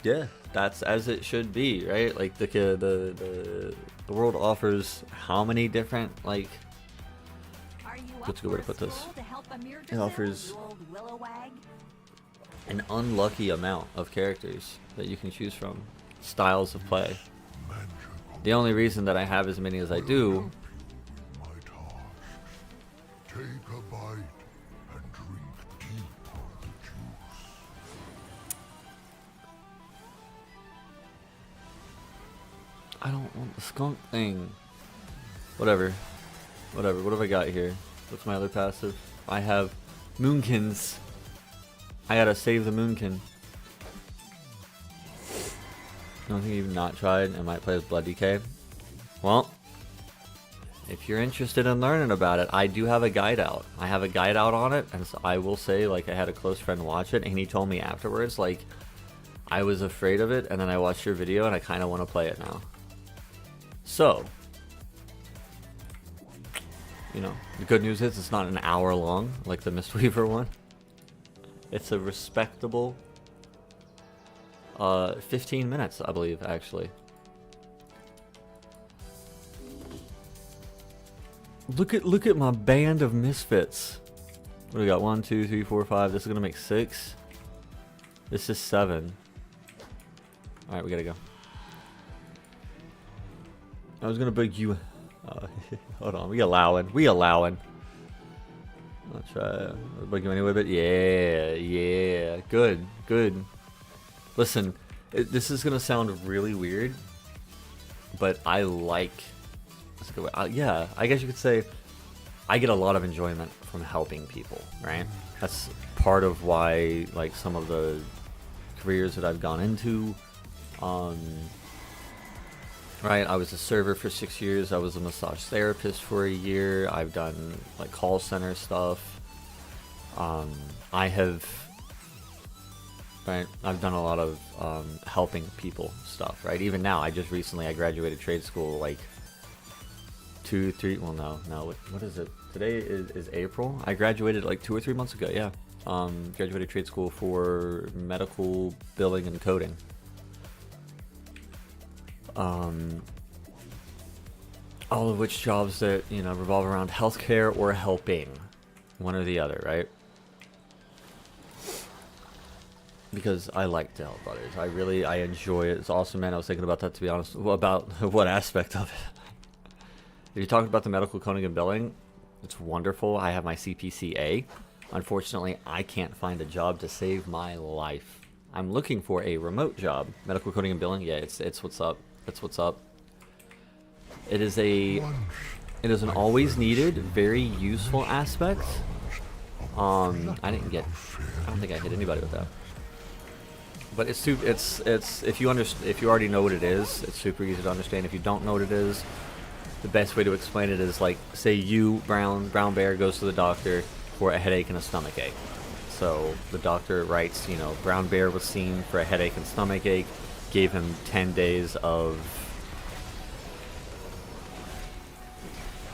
B: yeah, that's as it should be, right? Like the world offers how many different, like, what's a good way to put this? It offers an unlucky amount of characters that you can choose from, styles of play. The only reason that I have as many as I do
E: Take a bite and drink deep of the juice.
B: I don't want the skunk thing. Whatever. Whatever. What have I got here? What's my other passive? I have Moonkins. I gotta save the Moonkin. I don't think you've not tried and might play as Blood DK. Well, if you're interested in learning about it, I do have a guide out. I have a guide out on it, and so I will say, like, I had a close friend watch it, and he told me afterwards, like, I was afraid of it, and then I watched your video, and I kind of want to play it now. So, you know, the good news is it's not an hour long, like the Mistweaver one. It's a respectable 15 minutes, I believe, actually. Look at my band of misfits. What do we got? 1, 2, 3, 4, 5. This is gonna make 6. This is 7. All right, we gotta go. I was gonna bug you. Hold on, we allowing. I'll try. I'll bug you anyway, but yeah. Good. Listen, this is gonna sound really weird, but I like. That's a good way. Yeah, I guess you could say I get a lot of enjoyment from helping people, right? That's part of why, like, some of the careers that I've gone into, right? I was a server for 6 years. I was a massage therapist for a year. I've done like call center stuff. I have, right? I've done a lot of helping people stuff, right? Even now, I graduated trade school like 2, 3. Well, no. What is it? Today is April. I graduated like 2 or 3 months ago. Yeah. Graduated trade school for medical billing and coding. All of which jobs that, you know, revolve around healthcare or helping, one or the other, right? Because I like to help others. I enjoy it. It's awesome, man. I was thinking about that, to be honest. About what aspect of it? If you're talking about the medical coding and billing, it's wonderful. I have my CPCA. Unfortunately, I can't find a job to save my life. I'm looking for a remote job. Medical coding and billing, yeah, it's what's up. It's what's up. It is an always needed, very useful aspect. I don't think I hit anybody with that. But it's if you already know what it is, it's super easy to understand. If you don't know what it is, the best way to explain it is like, say you, Brown Bear, goes to the doctor for a headache and a stomach ache. So the doctor writes, you know, Brown Bear was seen for a headache and stomach ache, gave him 10 days of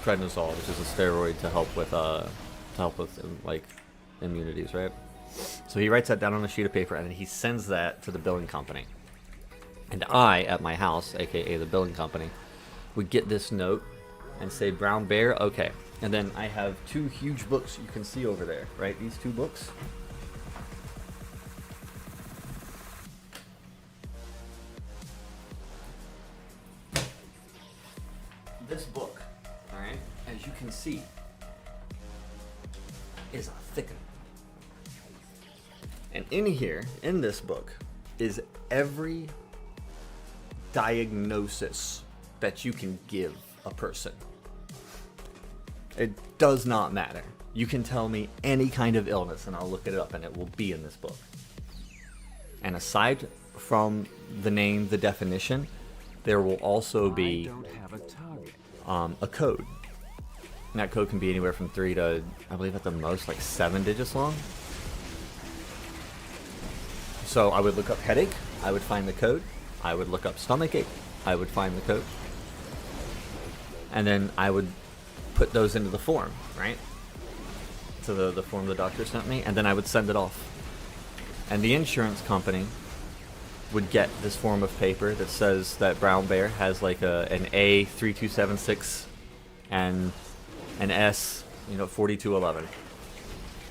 B: prednisone, which is a steroid to help with like immunities, right? So he writes that down on a sheet of paper and then he sends that to the billing company. And I, at my house, aka the billing company, would get this note and say, Brown Bear, okay. And then I have 2 huge books you can see over there, right? These 2 books. This book, alright, as you can see, is a thick one. And in here, in this book, is every diagnosis that you can give a person. It does not matter. You can tell me any kind of illness and I'll look it up and it will be in this book. And aside from the name, the definition, there will also be a code. And that code can be anywhere from 3 to, I believe at the most, like 7 digits long. So I would look up headache, I would find the code. I would look up stomach ache, I would find the code. And then I would put those into the form, right? To the form the doctor sent me, and then I would send it off. And the insurance company would get this form of paper that says that Brown Bear has like an A3276 and an S, 4211.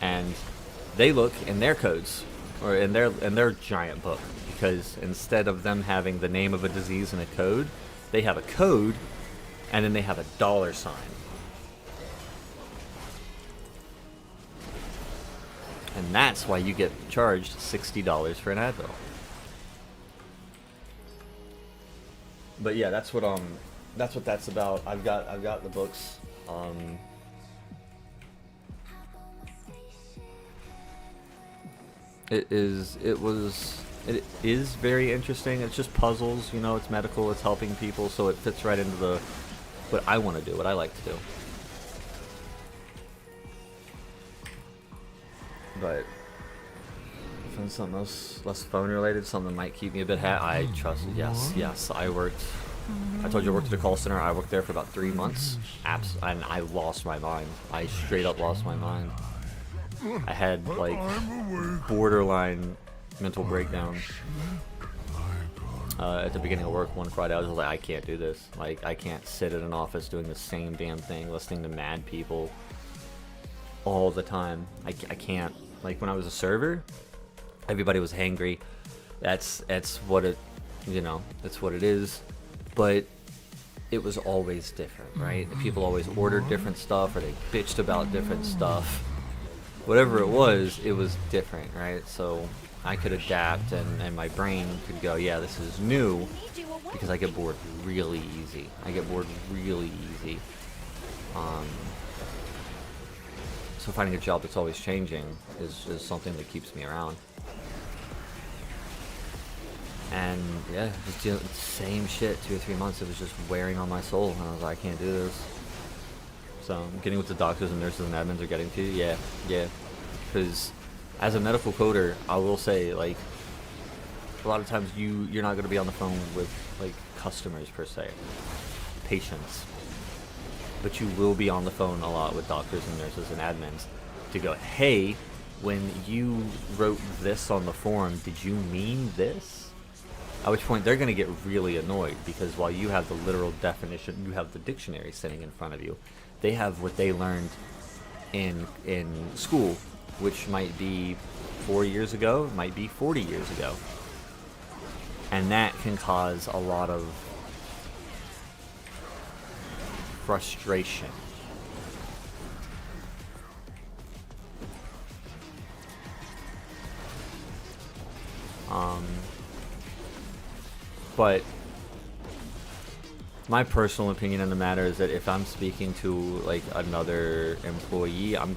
B: And they look in their codes, or in their giant book, because instead of them having the name of a disease and a code, they have a code and then they have a $sign. And that's why you get charged $60 for an Advil. But yeah, that's what that's about. I've got the books. It is very interesting. It's just puzzles, it's medical, it's helping people, so it fits right into what I want to do, what I like to do. But find something else, less phone related, something that might keep me a bit I trust. Yes, I worked. I told you I worked at a call center. I worked there for about 3 months. And I lost my mind. I straight up lost my mind. I had like borderline mental breakdown. At the beginning of work one Friday, I was like, I can't do this. Like, I can't sit in an office doing the same damn thing, listening to mad people all the time. I can't. Like, when I was a server, everybody was hangry. That's what it, that's what it is. But it was always different, right? People always ordered different stuff, or they bitched about different stuff. Whatever it was different, right? So I could adapt, and my brain could go, yeah, this is new, because I get bored really easy. So finding a job that's always changing is something that keeps me around. And yeah, just doing the same shit 2 or 3 months. It was just wearing on my soul, and I was like, I can't do this. So I'm getting what the doctors and nurses and admins are getting to. Yeah. Because as a medical coder, I will say, like, a lot of times you're not going to be on the phone with like customers per se, patients, but you will be on the phone a lot with doctors and nurses and admins to go, hey, when you wrote this on the form, did you mean this? At which point they're going to get really annoyed, because while you have the literal definition, you have the dictionary sitting in front of you. They have what they learned in school, which might be 4 years ago, might be 40 years ago. And that can cause a lot of frustration. But my personal opinion on the matter is that if I'm speaking to like another employee, I'm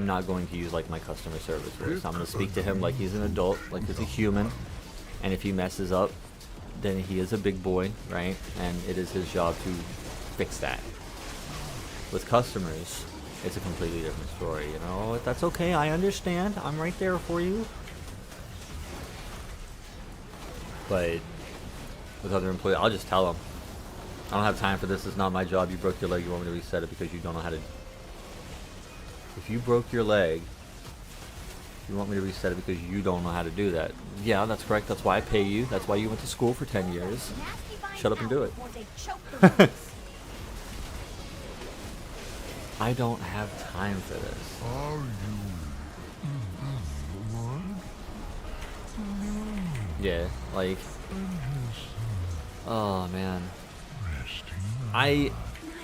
B: not going to use like my customer service voice. I'm going to speak to him like he's an adult, like he's a human. And if he messes up, then he is a big boy, right? And it is his job to fix that. With customers, it's a completely different story, you know? That's okay, I understand. I'm right there for you. But with other employees, I'll just tell them, I don't have time for this. It's not my job. You broke your leg. You want me to reset it because you don't know how to... If you broke your leg, you want me to reset it because you don't know how to do that. Yeah, that's correct. That's why I pay you. That's why you went to school for 10 years. Shut up and do it. I don't have time for this.
E: Are you?
B: Yeah, like... Oh, man.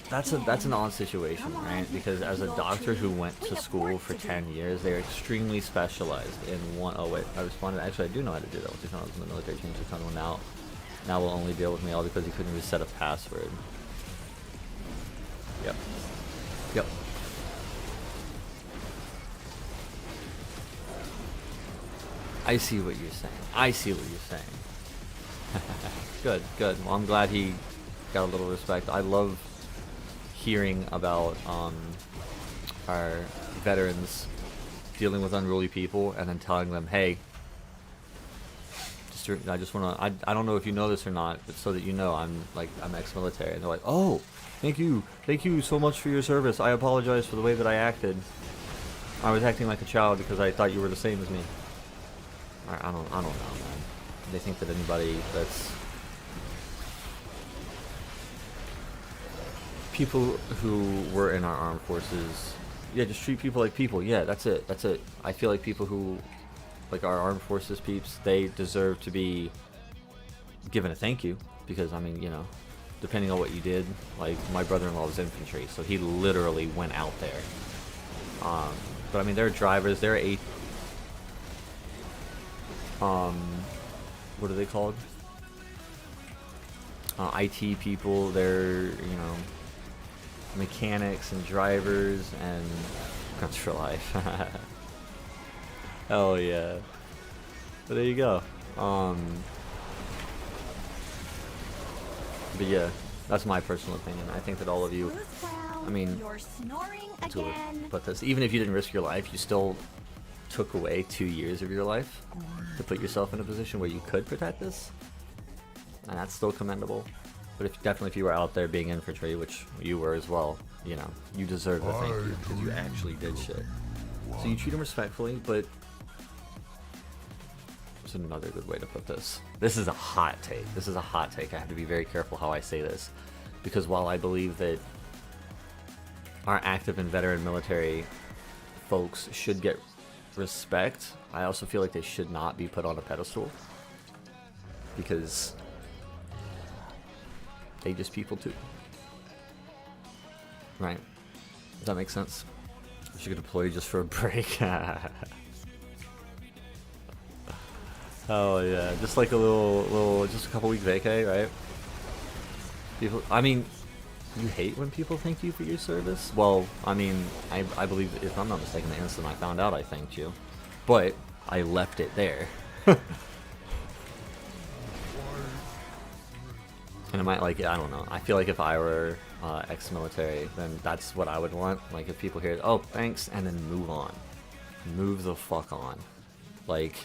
B: That's an odd situation, right? Because as a doctor who went to school for 10 years, they're extremely specialized in one... Oh, wait, I responded. Actually, I do know how to do that. Once I was in the military, changed the tunnel now. Now will only deal with me all because he couldn't reset a password. Yep. I see what you're saying. Good. Well, I'm glad he got a little respect. I love hearing about our veterans dealing with unruly people and then telling them, hey, I just want to, I don't know if you know this or not, but so that you know, I'm ex-military. And they're like, oh, thank you so much for your service. I apologize for the way that I acted. I was acting like a child because I thought you were the same as me. I don't know, man. They think that anybody that's... People who were in our armed forces, yeah, just treat people like people. Yeah, that's it. I feel like people who, like our armed forces peeps, they deserve to be given a thank you. Because, I mean, you know, depending on what you did, like, my brother-in-law was infantry, so he literally went out there. But, I mean, they're drivers, they're what are they called? IT people, they're, you know, mechanics and drivers and guns for life. Hell yeah. But there you go. But yeah, that's my personal opinion. I think that all of you, I mean, but this, even if you didn't risk your life, you still took away 2 years of your life to put yourself in a position where you could protect this, and that's still commendable. But if you were out there being infantry, which you were as well, you know, you deserve a thank you because you actually did shit. So you treat them respectfully, but there's another good way to put this. This is a hot take. I have to be very careful how I say this, because while I believe that our active and veteran military folks should get respect, I also feel like they should not be put on a pedestal, because they just people too, right? Does that make sense? I should get deployed just for a break. Oh yeah, just like a little, just a couple week vacay, right? People, I mean, you hate when people thank you for your service? Well, I mean, I believe, if I'm not mistaken, the instant I found out I thanked you. But I left it there. And I might like it. I don't know. I feel like if I were ex-military, then that's what I would want. Like if people hear, oh, thanks, and then move on. Move the fuck on. Like,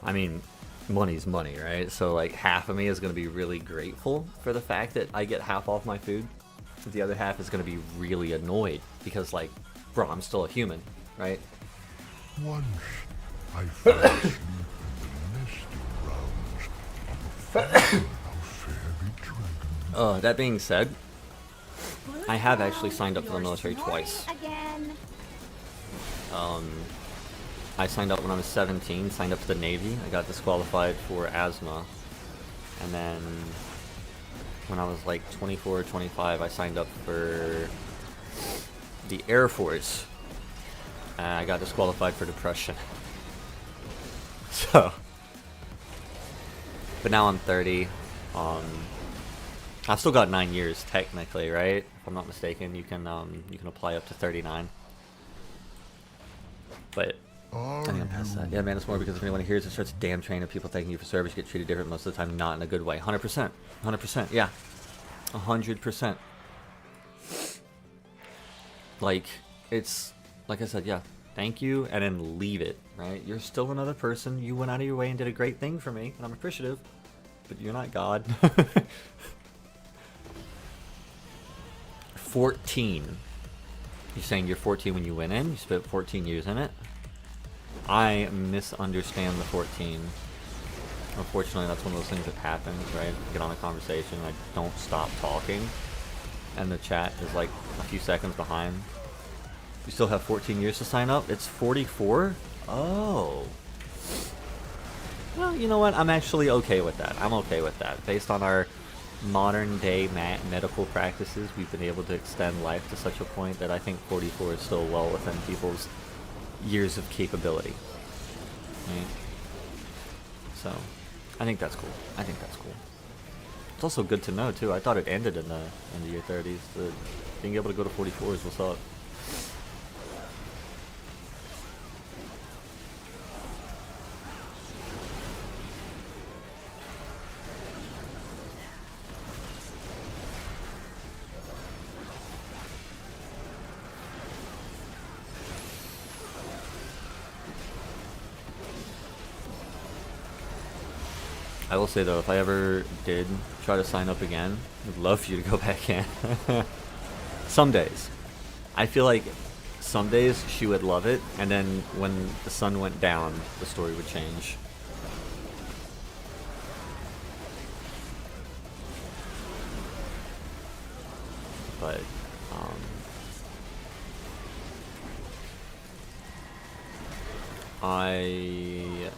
B: I mean, money's money, right? So like half of me is going to be really grateful for the fact that I get half off my food. The other half is going to be really annoyed because like, bro, I'm still a human, right?
E: Once I fell asleep in the nesting grounds of a fairy dragon.
B: That being said, I have actually signed up for the military twice.
H: Again.
B: I signed up when I was 17, signed up for the Navy. I got disqualified for asthma. And then when I was like 24 or 25, I signed up for the Air Force. I got disqualified for depression. So, but now I'm 30. I've still got 9 years technically, right? If I'm not mistaken, you can apply up to 39. But I think I'm past that. Yeah, man, it's more because if anyone hears it starts a damn train of people thanking you for service, you get treated different most of the time, not in a good way. 100%. 100%. Yeah. 100%. Like, it's, like I said, yeah, thank you, and then leave it, right? You're still another person. You went out of your way and did a great thing for me, and I'm appreciative, but you're not God. 14. You're saying you're 14 when you went in? You spent 14 years in it? I misunderstand the 14. Unfortunately, that's one of those things that happens, right? Get on a conversation, I don't stop talking, and the chat is like a few seconds behind. You still have 14 years to sign up? It's 44? Oh. Well, you know what? I'm actually okay with that. I'm okay with that. Based on our modern day medical practices, we've been able to extend life to such a point that I think 44 is still well within people's years of capability. Right? So, I think that's cool. I think that's cool. It's also good to know too. I thought it ended in your 30s. Being able to go to 44 is what's up. I will say though, if I ever did try to sign up again, I'd love for you to go back in. Some days. I feel like some days she would love it, and then when the sun went down, the story would change. But, I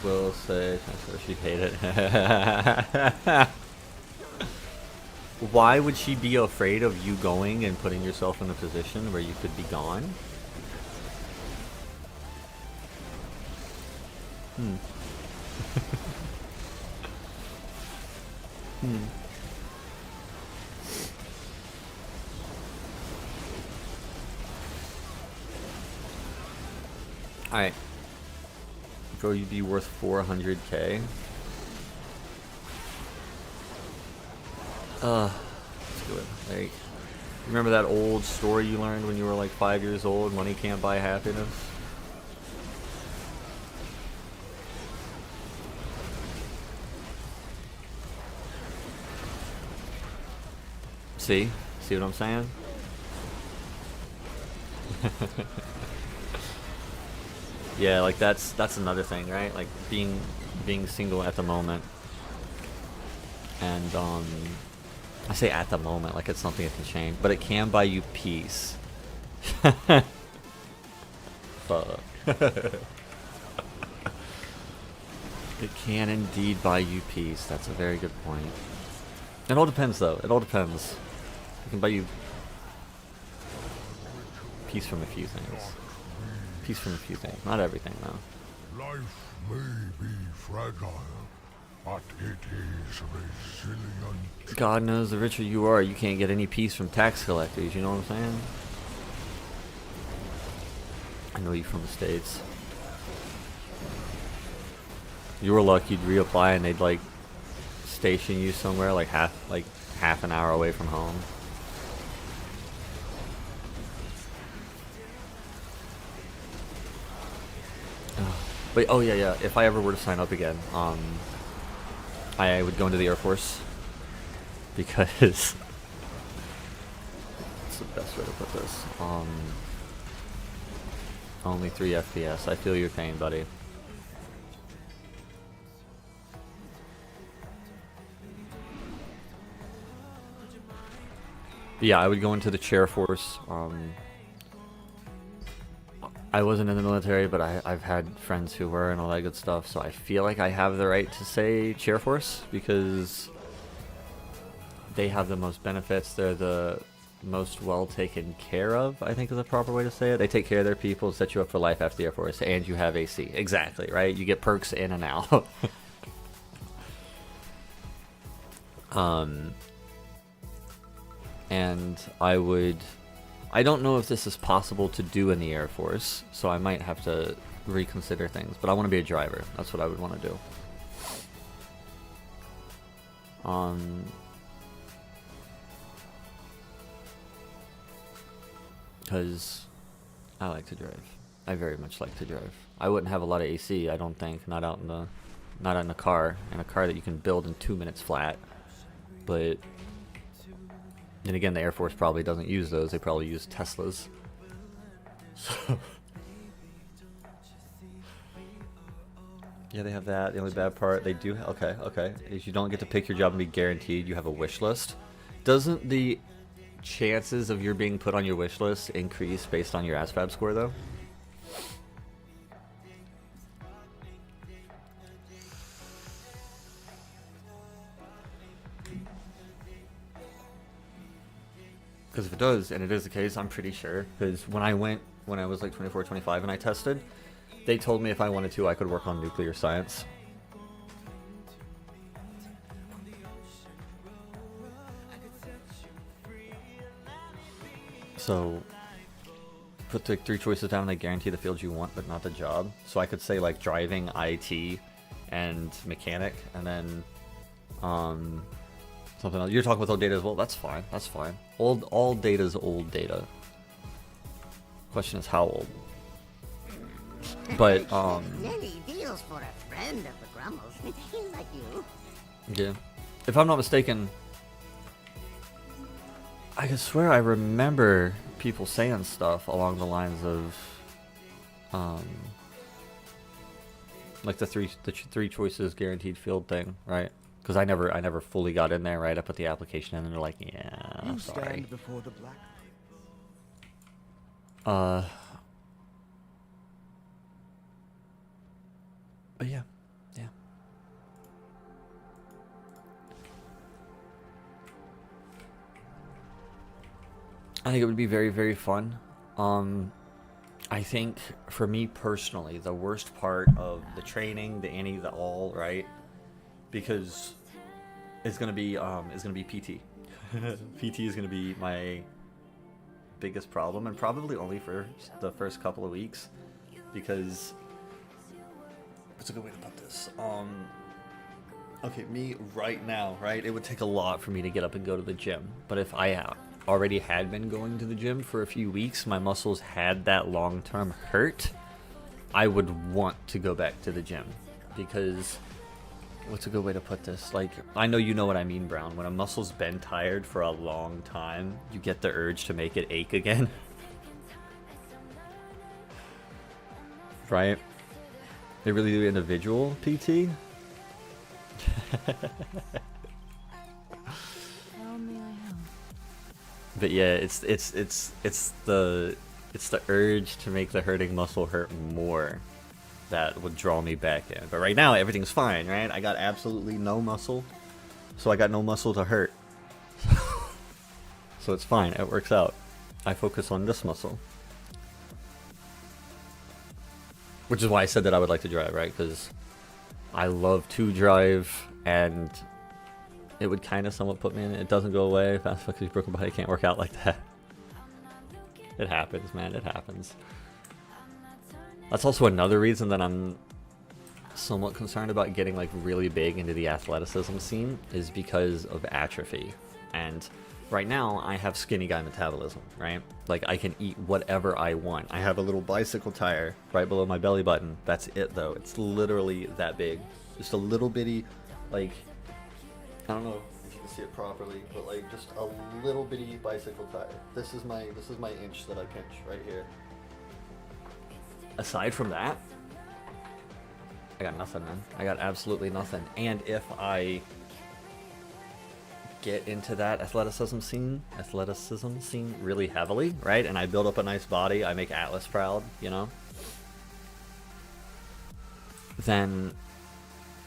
B: will say, I'm sure she hated it. Why would she be afraid of you going and putting yourself in a position where you could be gone? Alright. Bro, you'd be worth 400k. Let's do it. Like, remember that old story you learned when you were like 5 years old? Money can't buy happiness. See? See what I'm saying? Yeah, like that's another thing, right? Like being single at the moment. And I say at the moment like it's something that can change, but it can buy you peace. Fuck. It can indeed buy you peace. That's a very good point. It all depends though. It all depends. It can buy you peace from a few things. Peace from a few things. Not everything though.
E: Life may be fragile, but it is resilient.
B: God knows the richer you are, you can't get any peace from tax collectors, you know what I'm saying? I know you from the States. You were lucky you'd reapply and they'd like station you somewhere like half an hour away from home. But oh yeah, if I ever were to sign up again, I would go into the Air Force because it's the best way to put this. Only 3 FPS. I feel your pain, buddy. Yeah, I would go into the Chair Force. I wasn't in the military, but I've had friends who were and all that good stuff, so I feel like I have the right to say Chair Force because they have the most benefits. They're the most well taken care of, I think is the proper way to say it. They take care of their people, set you up for life after the Air Force, and you have AC. Exactly, right? You get perks in and out. And I don't know if this is possible to do in the Air Force, so I might have to reconsider things, but I want to be a driver. That's what I would want to do. Because I like to drive. I very much like to drive. I wouldn't have a lot of AC, I don't think, not in a car that you can build in 2 minutes flat. But then again, the Air Force probably doesn't use those. They probably use Teslas. So yeah, they have that. The only bad part they do okay is you don't get to pick your job and be guaranteed. You have a wish list. Doesn't the chances of your being put on your wish list increase based on your ASVAB score though? Because if it does, and it is the case, I'm pretty sure. Because when I was like 24, 25 and I tested, they told me if I wanted to, I could work on nuclear science. So, put the 3 choices down and they guarantee the field you want, but not the job. So I could say like driving, IT, and mechanic, and then something else. You're talking about old data as well. That's fine. That's fine. All data is old data. Question is how old. But
H: Many deals for a friend of the Grummles. He's like you.
B: yeah, if I'm not mistaken, I can swear I remember people saying stuff along the lines of, like the three choices guaranteed field thing, right? Because I never fully got in there, right? I put the application in, and they're like, "Yeah,
G: You
B: sorry."
G: stand before the black.
B: But yeah. I think it would be very, very fun. I think for me personally, the worst part of the training, the ante, the all, right? Because it's gonna be PT. PT is gonna be my biggest problem, and probably only for the first couple of weeks, because what's a good way to put this? Okay, me right now, right? It would take a lot for me to get up and go to the gym, but if I already had been going to the gym for a few weeks, my muscles had that long-term hurt, I would want to go back to the gym, because what's a good way to put this? Like, I know you know what I mean, Brown. When a muscle's been tired for a long time, you get the urge to make it ache again. Right? They really do individual PT? But yeah, it's the urge to make the hurting muscle hurt more that would draw me back in. But right now everything's fine, right? I got absolutely no muscle, so I got no muscle to hurt. So it's fine, it works out. I focus on this muscle. Which is why I said that I would like to drive, right? Because I love to drive, and it would kind of somewhat put me in it. It doesn't go away. That's because your broken body can't work out like that. It happens, man. It happens. That's also another reason that I'm somewhat concerned about getting like really big into the athleticism scene is because of atrophy. And right now I have skinny guy metabolism, right? Like I can eat whatever I want. I have a little bicycle tire right below my belly button. That's it though. It's literally that big. Just a little bitty, like, I don't know if you can see it properly, but like just a little bitty bicycle tire. This is my inch that I pinch right here. Aside from that, I got nothing, man. I got absolutely nothing. And if I get into that athleticism scene really heavily, right? And I build up a nice body, I make Atlas proud, you know? And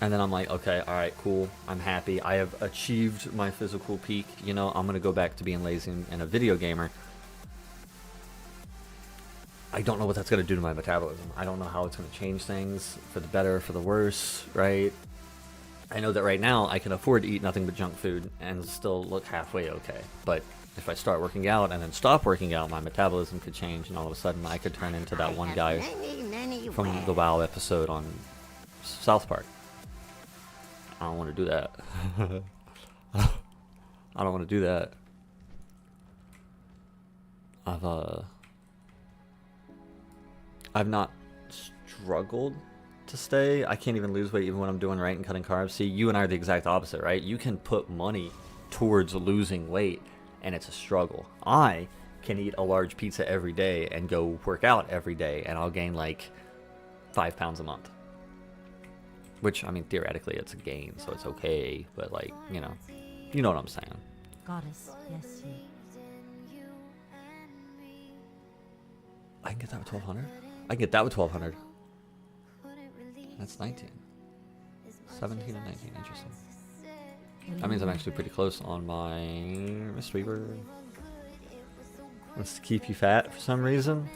B: then I'm like, okay, all right, cool. I'm happy. I have achieved my physical peak. You know, I'm going to go back to being lazy and a video gamer. I don't know what that's going to do to my metabolism. I don't know how it's going to change things for the better, for the worse, right? I know that right now I can afford to eat nothing but junk food and still look halfway okay. But if I start working out and then stop working out, my metabolism could change, and all of a sudden I could turn into that one guy from the WoW episode on South Park. I don't want to do that. I don't want to do that. I've not struggled to stay. I can't even lose weight even when I'm doing right and cutting carbs. See, you and I are the exact opposite, right? You can put money towards losing weight, and it's a struggle. I can eat a large pizza every day and go work out every day, and I'll gain like 5 pounds a month. Which, I mean, theoretically, it's a gain, so it's okay. But, like, you know what I'm saying.
C: Goddess, yes, you.
B: I can get that with 1,200? I can get that with 1,200. That's 19. 17 and 19, interesting. That means I'm actually pretty close on my Miss Weaver. Wants to keep you fat for some reason.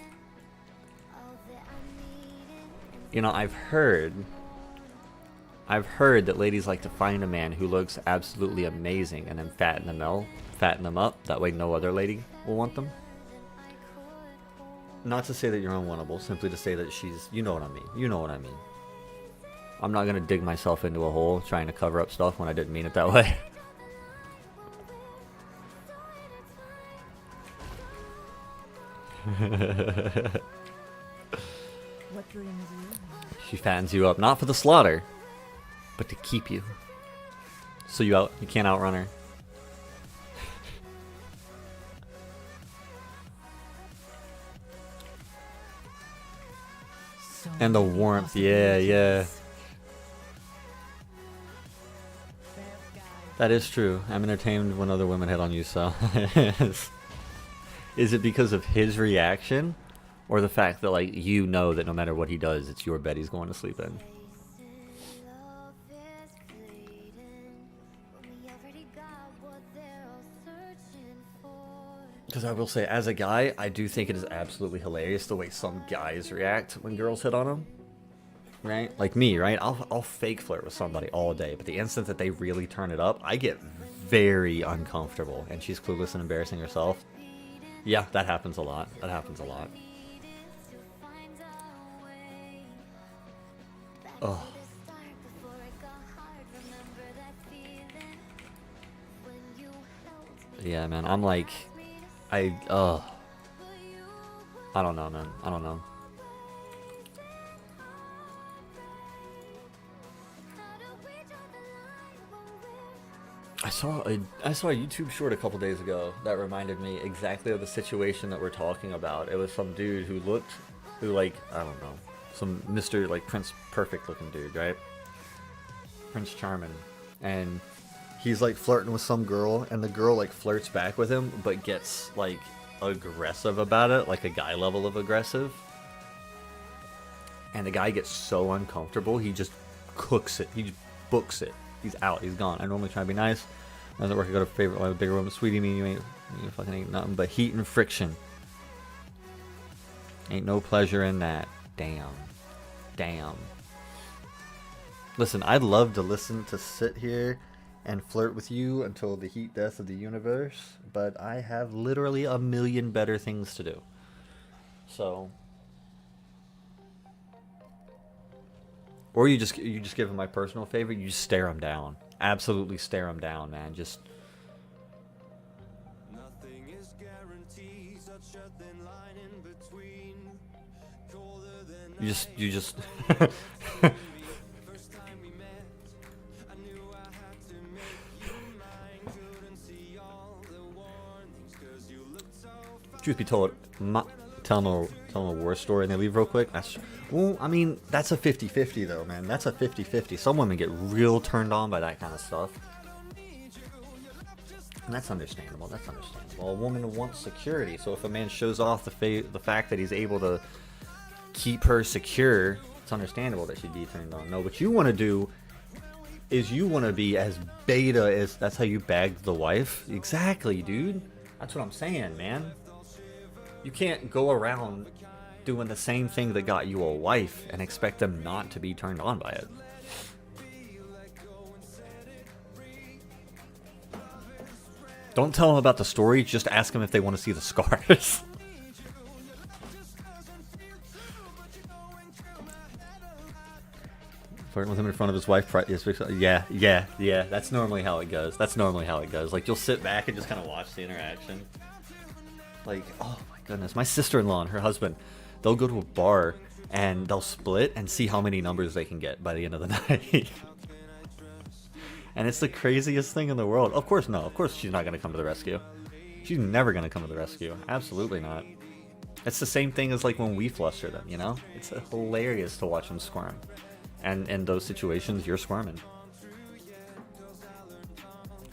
B: You know, I've heard that ladies like to find a man who looks absolutely amazing and then fatten them up. That way no other lady will want them. Not to say that you're unwantable, simply to say that she's, you know what I mean. You know what I mean. I'm not going to dig myself into a hole trying to cover up stuff when I didn't mean it that way.
C: What dreams you?
B: She fattens you up, not for the slaughter, but to keep you. So you can't outrun her.
C: So
B: And the
C: many
B: warmth, yeah. That is true. I'm entertained when other women hit on you, so. Is it because of his reaction? Or the fact that, like, you know that no matter what he does, it's your bed he's going to sleep in? Because I will say, as a guy, I do think it is absolutely hilarious the way some guys react when girls hit on them. Right? Like me, right? I'll fake flirt with somebody all day, but the instant that they really turn it up, I get very uncomfortable, and she's clueless and embarrassing herself. Yeah, that happens a lot. That happens a lot. Oh. Yeah, man, I'm like, I don't know, man. I don't know. I saw a YouTube short a couple days ago that reminded me exactly of the situation that we're talking about. It was some dude who like, I don't know, some Mr. like Prince Perfect looking dude, right? Prince Charming. And he's like flirting with some girl, and the girl like flirts back with him, but gets like aggressive about it, like a guy level of aggressive. And the guy gets so uncomfortable, he just cooks it. He just books it. He's out. He's gone. I normally try to be nice. Doesn't work. I got a favorite one, a bigger woman. Sweetie, me, you fucking ain't nothing but heat and friction. Ain't no pleasure in that. Damn. Listen, I'd love to sit here and flirt with you until the heat death of the universe, but I have literally a million better things to do. So, Or you just give him my personal favorite. You just stare him down. Absolutely stare him down, man. Just. You just. Truth be told, tell them a war story and they leave real quick. Well, I mean, that's a 50-50 though, man. That's a 50-50. Some women get real turned on by that kind of stuff. And that's understandable. That's understandable. A woman wants security, so if a man shows off the fact that he's able to keep her secure, it's understandable that she'd be turned on. No, what you want to do is you want to be as beta as... That's how you bagged the wife? Exactly, dude. That's what I'm saying, man. You can't go around doing the same thing that got you a wife and expect them not to be turned on by it. Don't tell them about the story, just ask them if they want to see the scars. Flirting with him in front of his wife. Yeah. That's normally how it goes. Like, you'll sit back and just kind of watch the interaction. Like, oh my goodness. My sister-in-law and her husband, they'll go to a bar and they'll split and see how many numbers they can get by the end of the night. And it's the craziest thing in the world. Of course, no. Of course she's not going to come to the rescue. She's never going to come to the rescue. Absolutely not. It's the same thing as like when we fluster them, you know? It's hilarious to watch them squirm. And in those situations, you're squirming.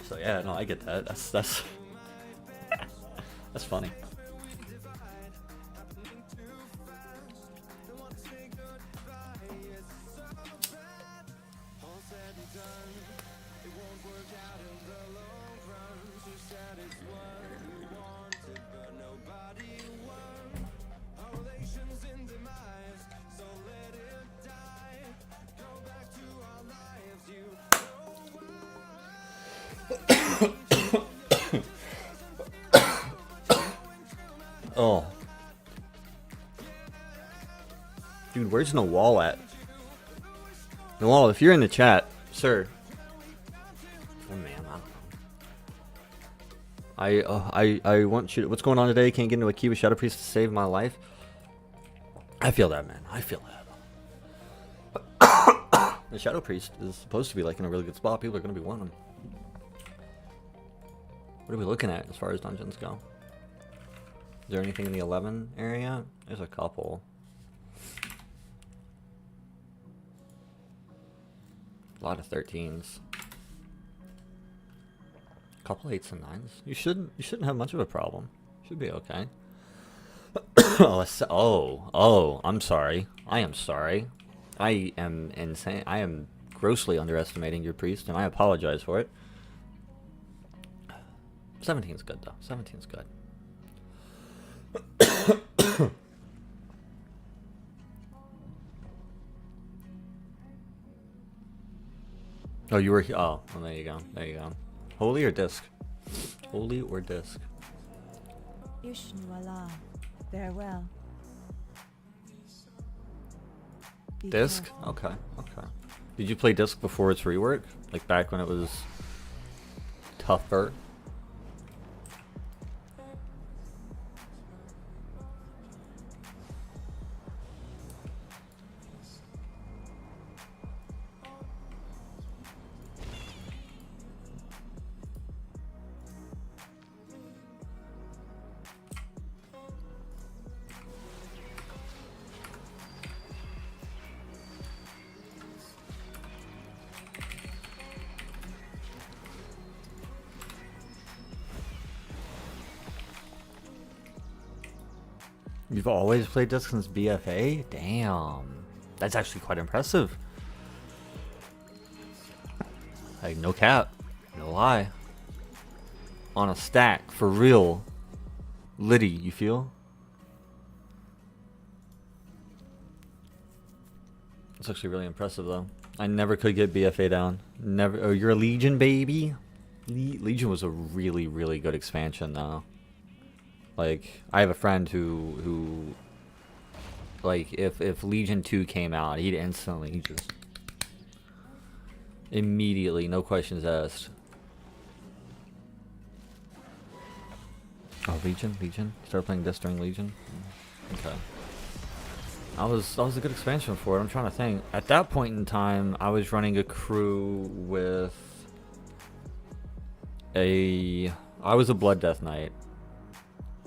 B: So yeah, no, I get that. That's that's funny. Oh. Dude, where's Nawal at? Nawal, if you're in the chat, sir. Oh man, I don't know. I want you to, what's going on today? Can't get into a key with Shadow Priest to save my life. I feel that, man. I feel that. The Shadow Priest is supposed to be like in a really good spot. People are going to be wanting him. What are we looking at as far as dungeons go? Is there anything in the 11 area? There's a couple. A lot of 13s. A couple 8s and 9s. You shouldn't have much of a problem. Should be okay. Oh, I'm sorry. I am sorry. I am insane. I am grossly underestimating your priest, and I apologize for it. 17's good though. 17's good. Oh, you were here. Oh, well, there you go. There you go. Holy or disc? Holy or disc?
C: Ishnu Allah. Farewell. Be
B: Disc?
C: careful.
B: Okay, okay. Did you play disc before its rework? Like back when it was tougher? You've always played disc since BFA? Damn. That's actually quite impressive. Like, no cap. No lie. On a stack, for real. Liddy, you feel? It's actually really impressive, though. I never could get BFA down. Never. Oh, you're a Legion, baby? Legion was a really, really good expansion, though. Like, I have a friend who like, if Legion 2 came out, he'd instantly just Immediately, no questions asked. Oh, Legion. Start playing this during Legion. Okay. That was a good expansion for it. I'm trying to think. At that point in time, I was running a crew with I was a Blood Death Knight.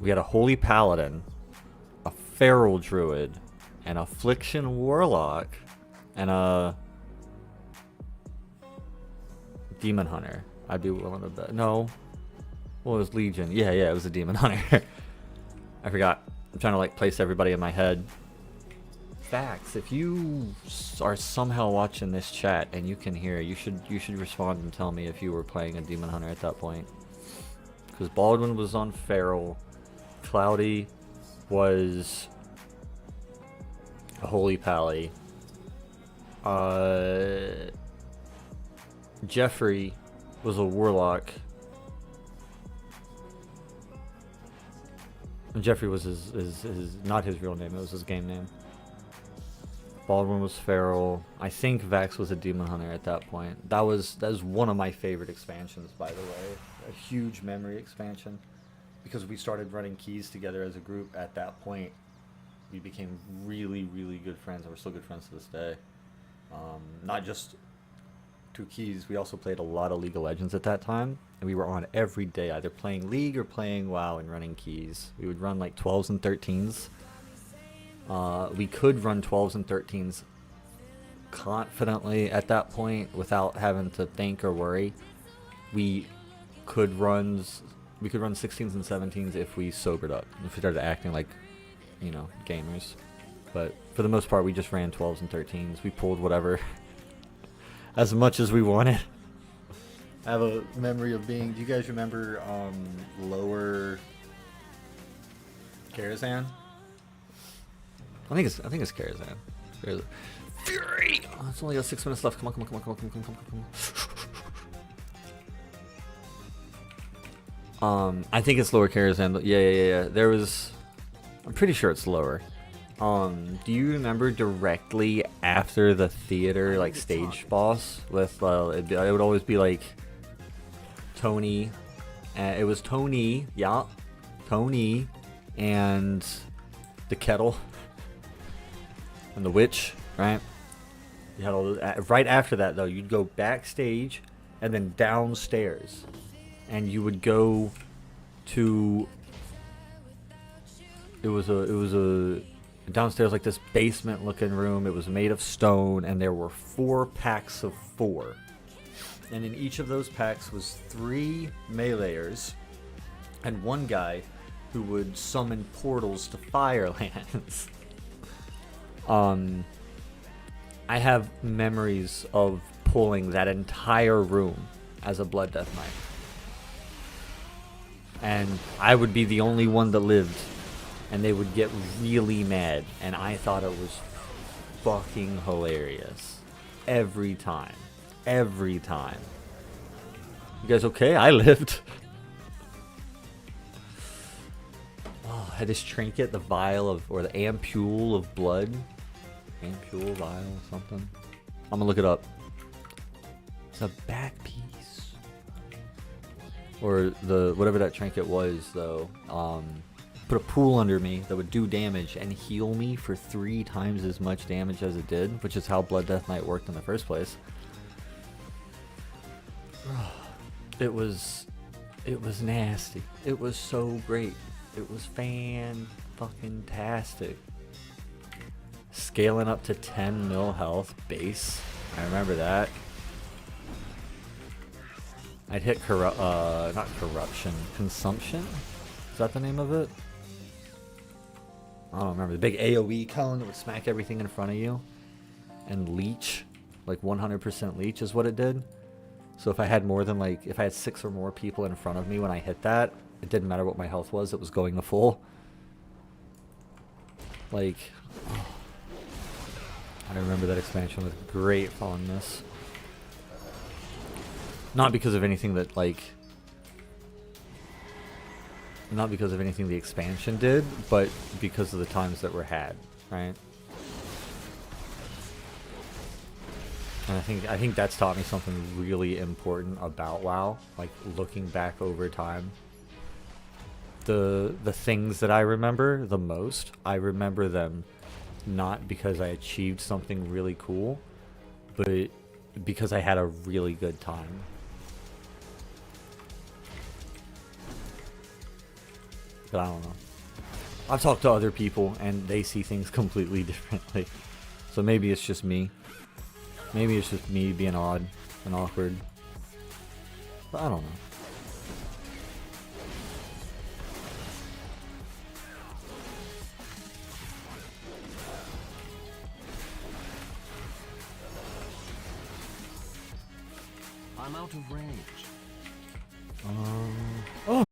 B: We had a Holy Paladin, a Feral Druid, an Affliction Warlock, and a Demon Hunter. I'd be willing to bet. No. Well, it was Legion. Yeah, it was a Demon Hunter. I forgot. I'm trying to like place everybody in my head. Facts. If you are somehow watching this chat and you can hear, you should respond and tell me if you were playing a Demon Hunter at that point. Because Baldwin was on Feral. Cloudy was a Holy Pally. Jeffrey was a Warlock. And Jeffrey was his not his real name, it was his game name. Baldwin was Feral. I think Vax was a Demon Hunter at that point. That was one of my favorite expansions, by the way. A huge memory expansion. Because we started running keys together as a group at that point. We became really, really good friends, and we're still good friends to this day. Not just 2 keys, we also played a lot of League of Legends at that time. And we were on every day, either playing League or playing WoW and running keys. We would run like 12s and 13s. We could run 12s and 13s confidently at that point without having to think or worry. We could run 16s and 17s if we sobered up, if we started acting like, you know, gamers. But for the most part, we just ran 12s and 13s. We pulled whatever as much as we wanted. I have a memory of being. Do you guys remember Lower Karazhan? I think it's Karazhan. Fury. Oh, it's only got 6 minutes left. Come on. I think it's Lower Karazhan. Yeah. There was. I'm pretty sure it's lower. Do you remember directly after the theater like stage boss with it would always be like Tony, it was Tony, Tony and the kettle and the witch, right? You had all those. Right after that though, you'd go backstage and then downstairs, and you would go to. It was a downstairs, like this basement looking room. It was made of stone, and there were 4 packs of 4, and in each of those packs was 3 meleeers and 1 guy who would summon portals to Firelands. I have memories of pulling that entire room as a Blood Death Knight, and I would be the only one that lived. And they would get really mad, and I thought it was fucking hilarious. Every time. You guys okay? I lived. Oh, I had this trinket, the vial of, or the ampule of blood. Ampule, vial, something. I'm gonna look it up. It's a back piece. Or whatever that trinket was, though. Put a pool under me that would do damage and heal me for 3 times as much damage as it did, which is how Blood Death Knight worked in the first place. It was nasty. It was so great. It was fan-fucking-tastic. Scaling up to 10 mil health base. I remember that. I'd hit not corruption, consumption? Is that the name of it? I don't remember. The big AoE cone that would smack everything in front of you. And leech. Like 100% leech is what it did. So if I had more than if I had 6 or more people in front of me when I hit that, it didn't matter what my health was, it was going to full. I remember that expansion with great fondness. Not because of anything that not because of anything the expansion did, but because of the times that were had, right? I And I think that's taught me something really important about WoW. Like looking back over time, the things that I remember the most, I remember them not because I achieved something really cool, but because I had a really good time. But I don't know. I've talked to other people and they see things completely differently. So maybe it's just me. Maybe it's just me being odd and awkward. But I don't know.
G: I'm out of range.
B: Oh!